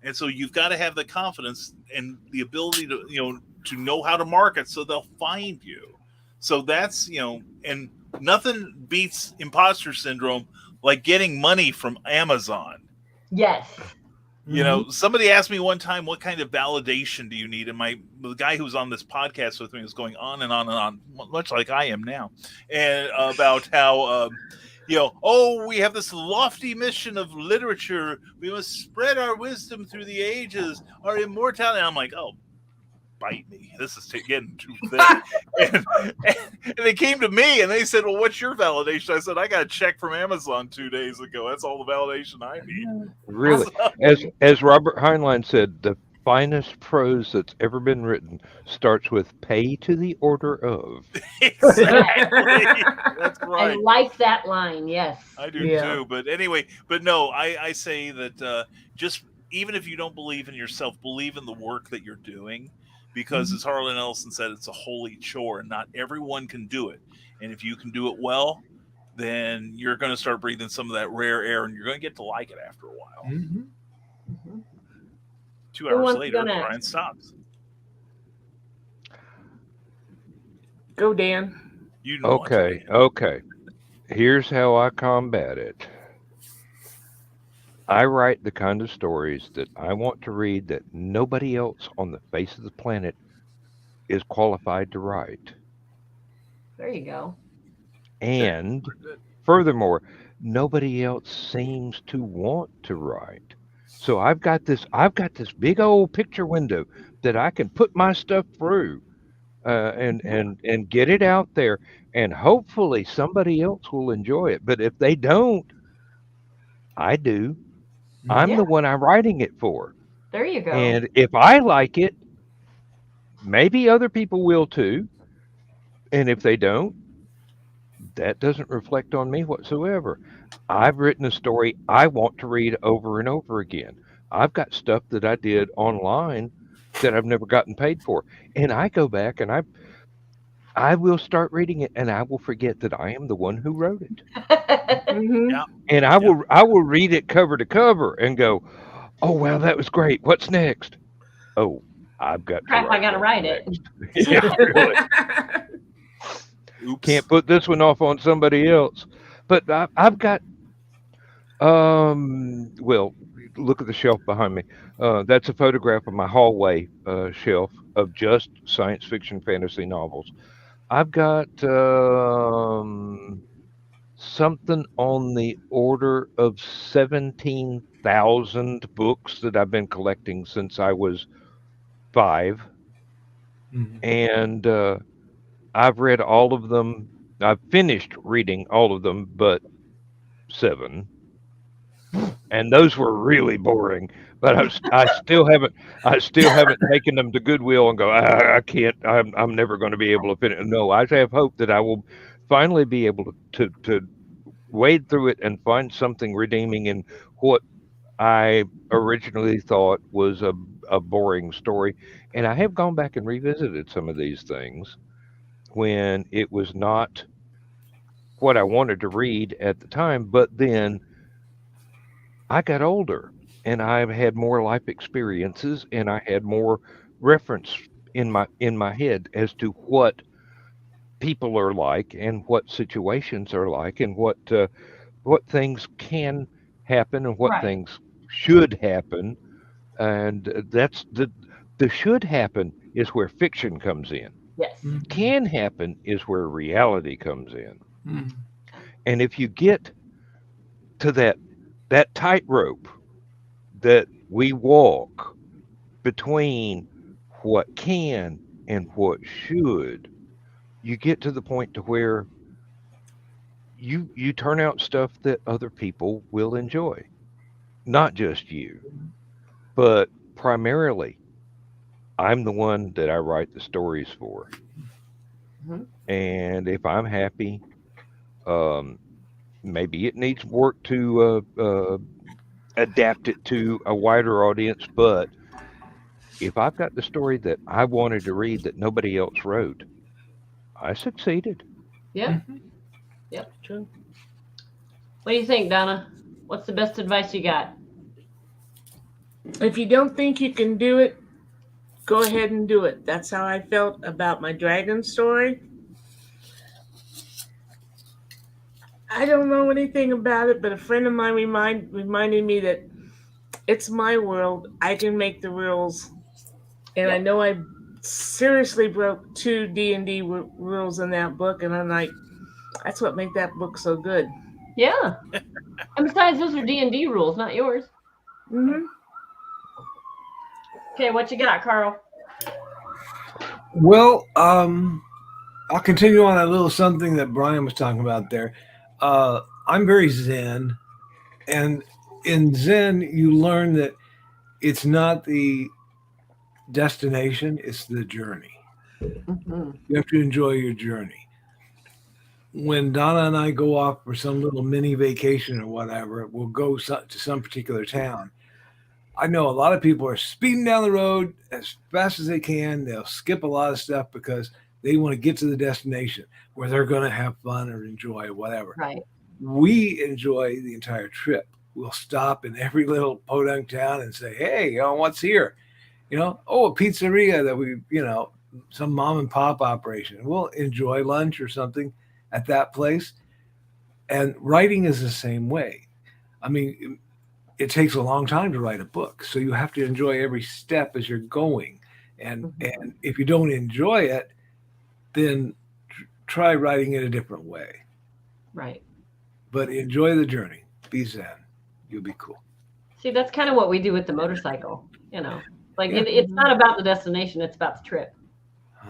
And so you've got to have the confidence and the ability to know how to market so they'll find you. So that's, and nothing beats imposter syndrome like getting money from Amazon. Yes. Somebody asked me one time, what kind of validation do you need? And the guy who was on this podcast with me was going on and on and on, much like I am now, and about how, we have this lofty mission of literature. We must spread our wisdom through the ages, our immortality. And I'm like, oh, bite me. This is getting too thick. and they came to me and they said, well, what's your validation? I said, I got a check from Amazon 2 days ago. That's all the validation I need. Really? As Robert Heinlein said, the finest prose that's ever been written starts with pay to the order of. Exactly. That's right. I like that line. Yes. I do too. But anyway, no, I say that just even if you don't believe in yourself, believe in the work that you're doing. Because as Harlan Ellison said, it's a holy chore and not everyone can do it. And if you can do it well, then you're going to start breathing some of that rare air and you're going to get to like it after a while. 2 hours later, Brian stops. Go, Dan. Okay. Here's how I combat it. I write the kind of stories that I want to read that nobody else on the face of the planet is qualified to write. There you go. And furthermore, nobody else seems to want to write. So I've got this big old picture window that I can put my stuff through and get it out there, and hopefully somebody else will enjoy it. But if they don't, I do. I'm the one I'm writing it for. There you go. And if I like it, maybe other people will too. And if they don't, that doesn't reflect on me whatsoever. I've written a story I want to read over and over again. I've got stuff that I did online that I've never gotten paid for. And I go back and I will start reading it and I will forget that I am the one who wrote it. And I will read it cover to cover and go, oh wow, that was great. What's next? Oh, I've got I gotta write it. Yeah, really. Can't put this one off on somebody else. But I've got well, look at the shelf behind me. That's a photograph of my hallway shelf of just science fiction fantasy novels. I've got something on the order of 17,000 books that I've been collecting since I was 5. And I've read all of them. I've finished reading all of them, but 7, and those were really boring. But I still haven't taken them to Goodwill and go, I can't. I'm never going to be able to finish. No, I have hope that I will finally be able to wade through it and find something redeeming in what I originally thought was a boring story. And I have gone back and revisited some of these things when it was not what I wanted to read at the time, but then I got older and I've had more life experiences and I had more reference in my head as to what people are like and what situations are like and what things can happen and what Right. things should happen. And that's the should happen is where fiction comes in. Yes. Can happen is where reality comes in. Mhm. And if you get to that tightrope that we walk between what can and what should, you get to the point to where you turn out stuff that other people will enjoy, not just you, but primarily I'm the one that I write the stories for. Mhm. And if I'm happy, um, maybe it needs work to adapt it to a wider audience. But if I've got the story that I wanted to read that nobody else wrote, I succeeded. Yep. Yep. True. What do you think, Donna? What's the best advice you got? If you don't think you can do it, go ahead and do it. That's how I felt about my dragon story. I don't know anything about it, but a friend of mine reminded me that it's my world. I can make the rules, and I Yep. know I seriously broke 2 D&D rules in that book, and I'm like, that's what made that book so good. Yeah. And besides, those are D&D rules, not yours. Mm-hmm. Okay, what you got, Carl? Well, I'll continue on a little something that Brian was talking about there. I'm very Zen, and in Zen, you learn that it's not the destination, it's the journey. Mm-hmm. You have to enjoy your journey. When Donna and I go off for some little mini vacation or whatever, we'll go to some particular town. I know a lot of people are speeding down the road as fast as they can. They'll skip a lot of stuff because they want to get to the destination where they're going to have fun or enjoy whatever. Right. We enjoy the entire trip. We'll stop in every little podunk town and say, hey, what's here? A pizzeria that we, some mom and pop operation. We'll enjoy lunch or something at that place. And writing is the same way. I mean, it takes a long time to write a book. So you have to enjoy every step as you're going. And if you don't enjoy it, then try writing it a different way. Right. But enjoy the journey. Be Zen. You'll be cool. See, that's kind of what we do with the motorcycle. It's not about the destination; it's about the trip.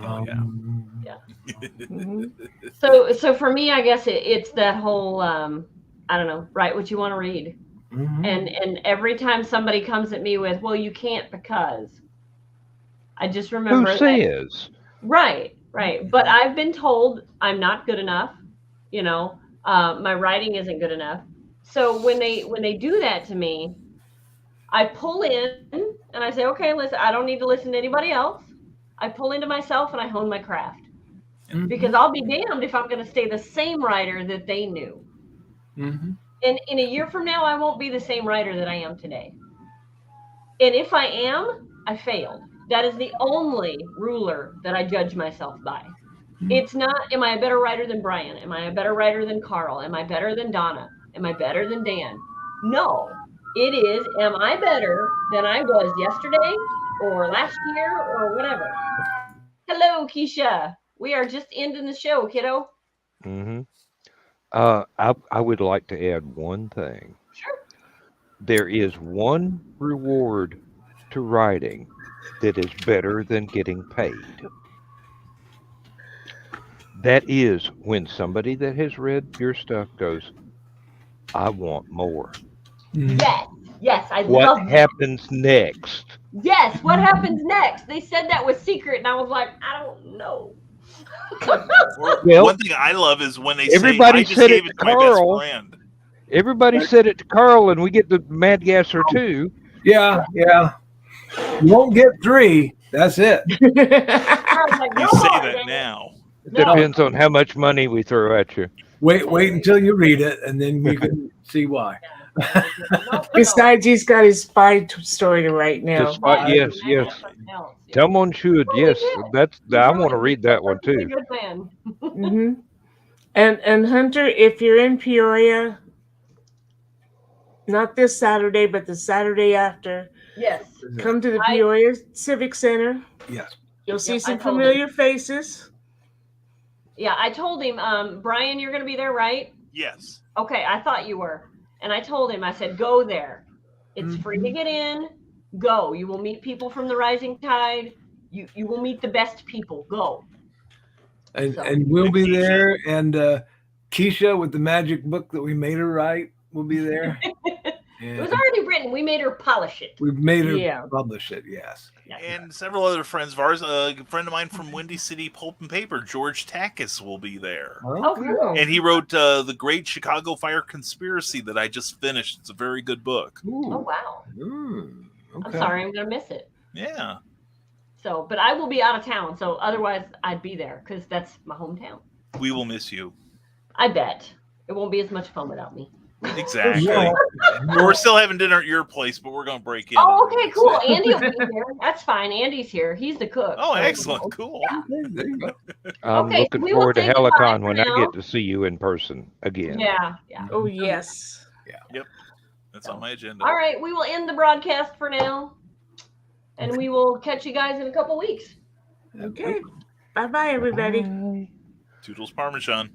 Oh, yeah. Mm-hmm. So for me, I guess it's that whole I don't know, write what you want to read. Mm-hmm. And every time somebody comes at me with, well, you can't because, I just remember Who says? Right. But I've been told I'm not good enough. My writing isn't good enough. So when they do that to me, I pull in and I say, okay, listen, I don't need to listen to anybody else. I pull into myself and I hone my craft. Mm-hmm. Because I'll be damned if I'm going to stay the same writer that they knew. Mm-hmm. And in a year from now, I won't be the same writer that I am today. And if I am, I failed. That is the only ruler that I judge myself by. It's not, am I a better writer than Brian? Am I a better writer than Carl? Am I better than Donna? Am I better than Dan? No, it is, am I better than I was yesterday or last year or whatever? Hello, Keisha. We are just ending the show, kiddo. Mm-hmm. I would like to add one thing. Sure. There is one reward to writing that is better than getting paid. That is when somebody that has read your stuff goes, I want more. Yes, I What love that. happens next? Yes, what happens next? They said that was secret, and I was like, I don't know. Well, one thing I love is when they say, everybody I just said gave it it to to my best Carl. friend. Everybody said it to Carl, and we get the Mad Gasser too. Yeah. You won't get 3. That's it. I was like, You no say more, that dang it. now. It No. depends on how much money we throw at you. Wait until you read it, and then you can see why. No. Besides, he's got his spy story to write now. Despite, yes. Someone should. Yes, I want to read that one too. Good man. Mm-hmm. And Hunter, if you're in Peoria, not this Saturday, but the Saturday after, Yes. come to the Peoria Civic Center. Yes. You'll see Yep, some familiar faces. Yeah, I told him, Brian, you're going to be there, right? Yes. Okay, I thought you were. And I told him, I said, go there. It's free to get in. Go. You will meet people from the Rising Tide. You will meet the best people. Go. And we'll be there. And Keisha with the magic book that we made her write will be there. It was already written. We made her polish it. We've made her publish it, yes. And several other friends of ours. A friend of mine from Windy City Pulp and Paper, George Takis, will be there. Oh, cool. And he wrote The Great Chicago Fire Conspiracy that I just finished. It's a very good book. Ooh. Oh, wow. Okay. I'm sorry. I'm going to miss it. Yeah. So, but I will be out of town. So otherwise I'd be there because that's my hometown. We will miss you. I bet. It won't be as much fun without me. Exactly. We're still having dinner at your place, but we're going to break in. Oh, okay, cool. Andy will be here. That's fine. Andy's here. He's the cook. Oh, excellent. Cool. Yeah. There you go. I'm Okay, looking we will forward to say goodbye Helicon for when now. I get to see you in person again. Yeah. Oh, yes. Yep. That's on my agenda. All right. We will end the broadcast for now. And we will catch you guys in a couple weeks. Okay. Bye-bye, everybody. Toodles Parmesan.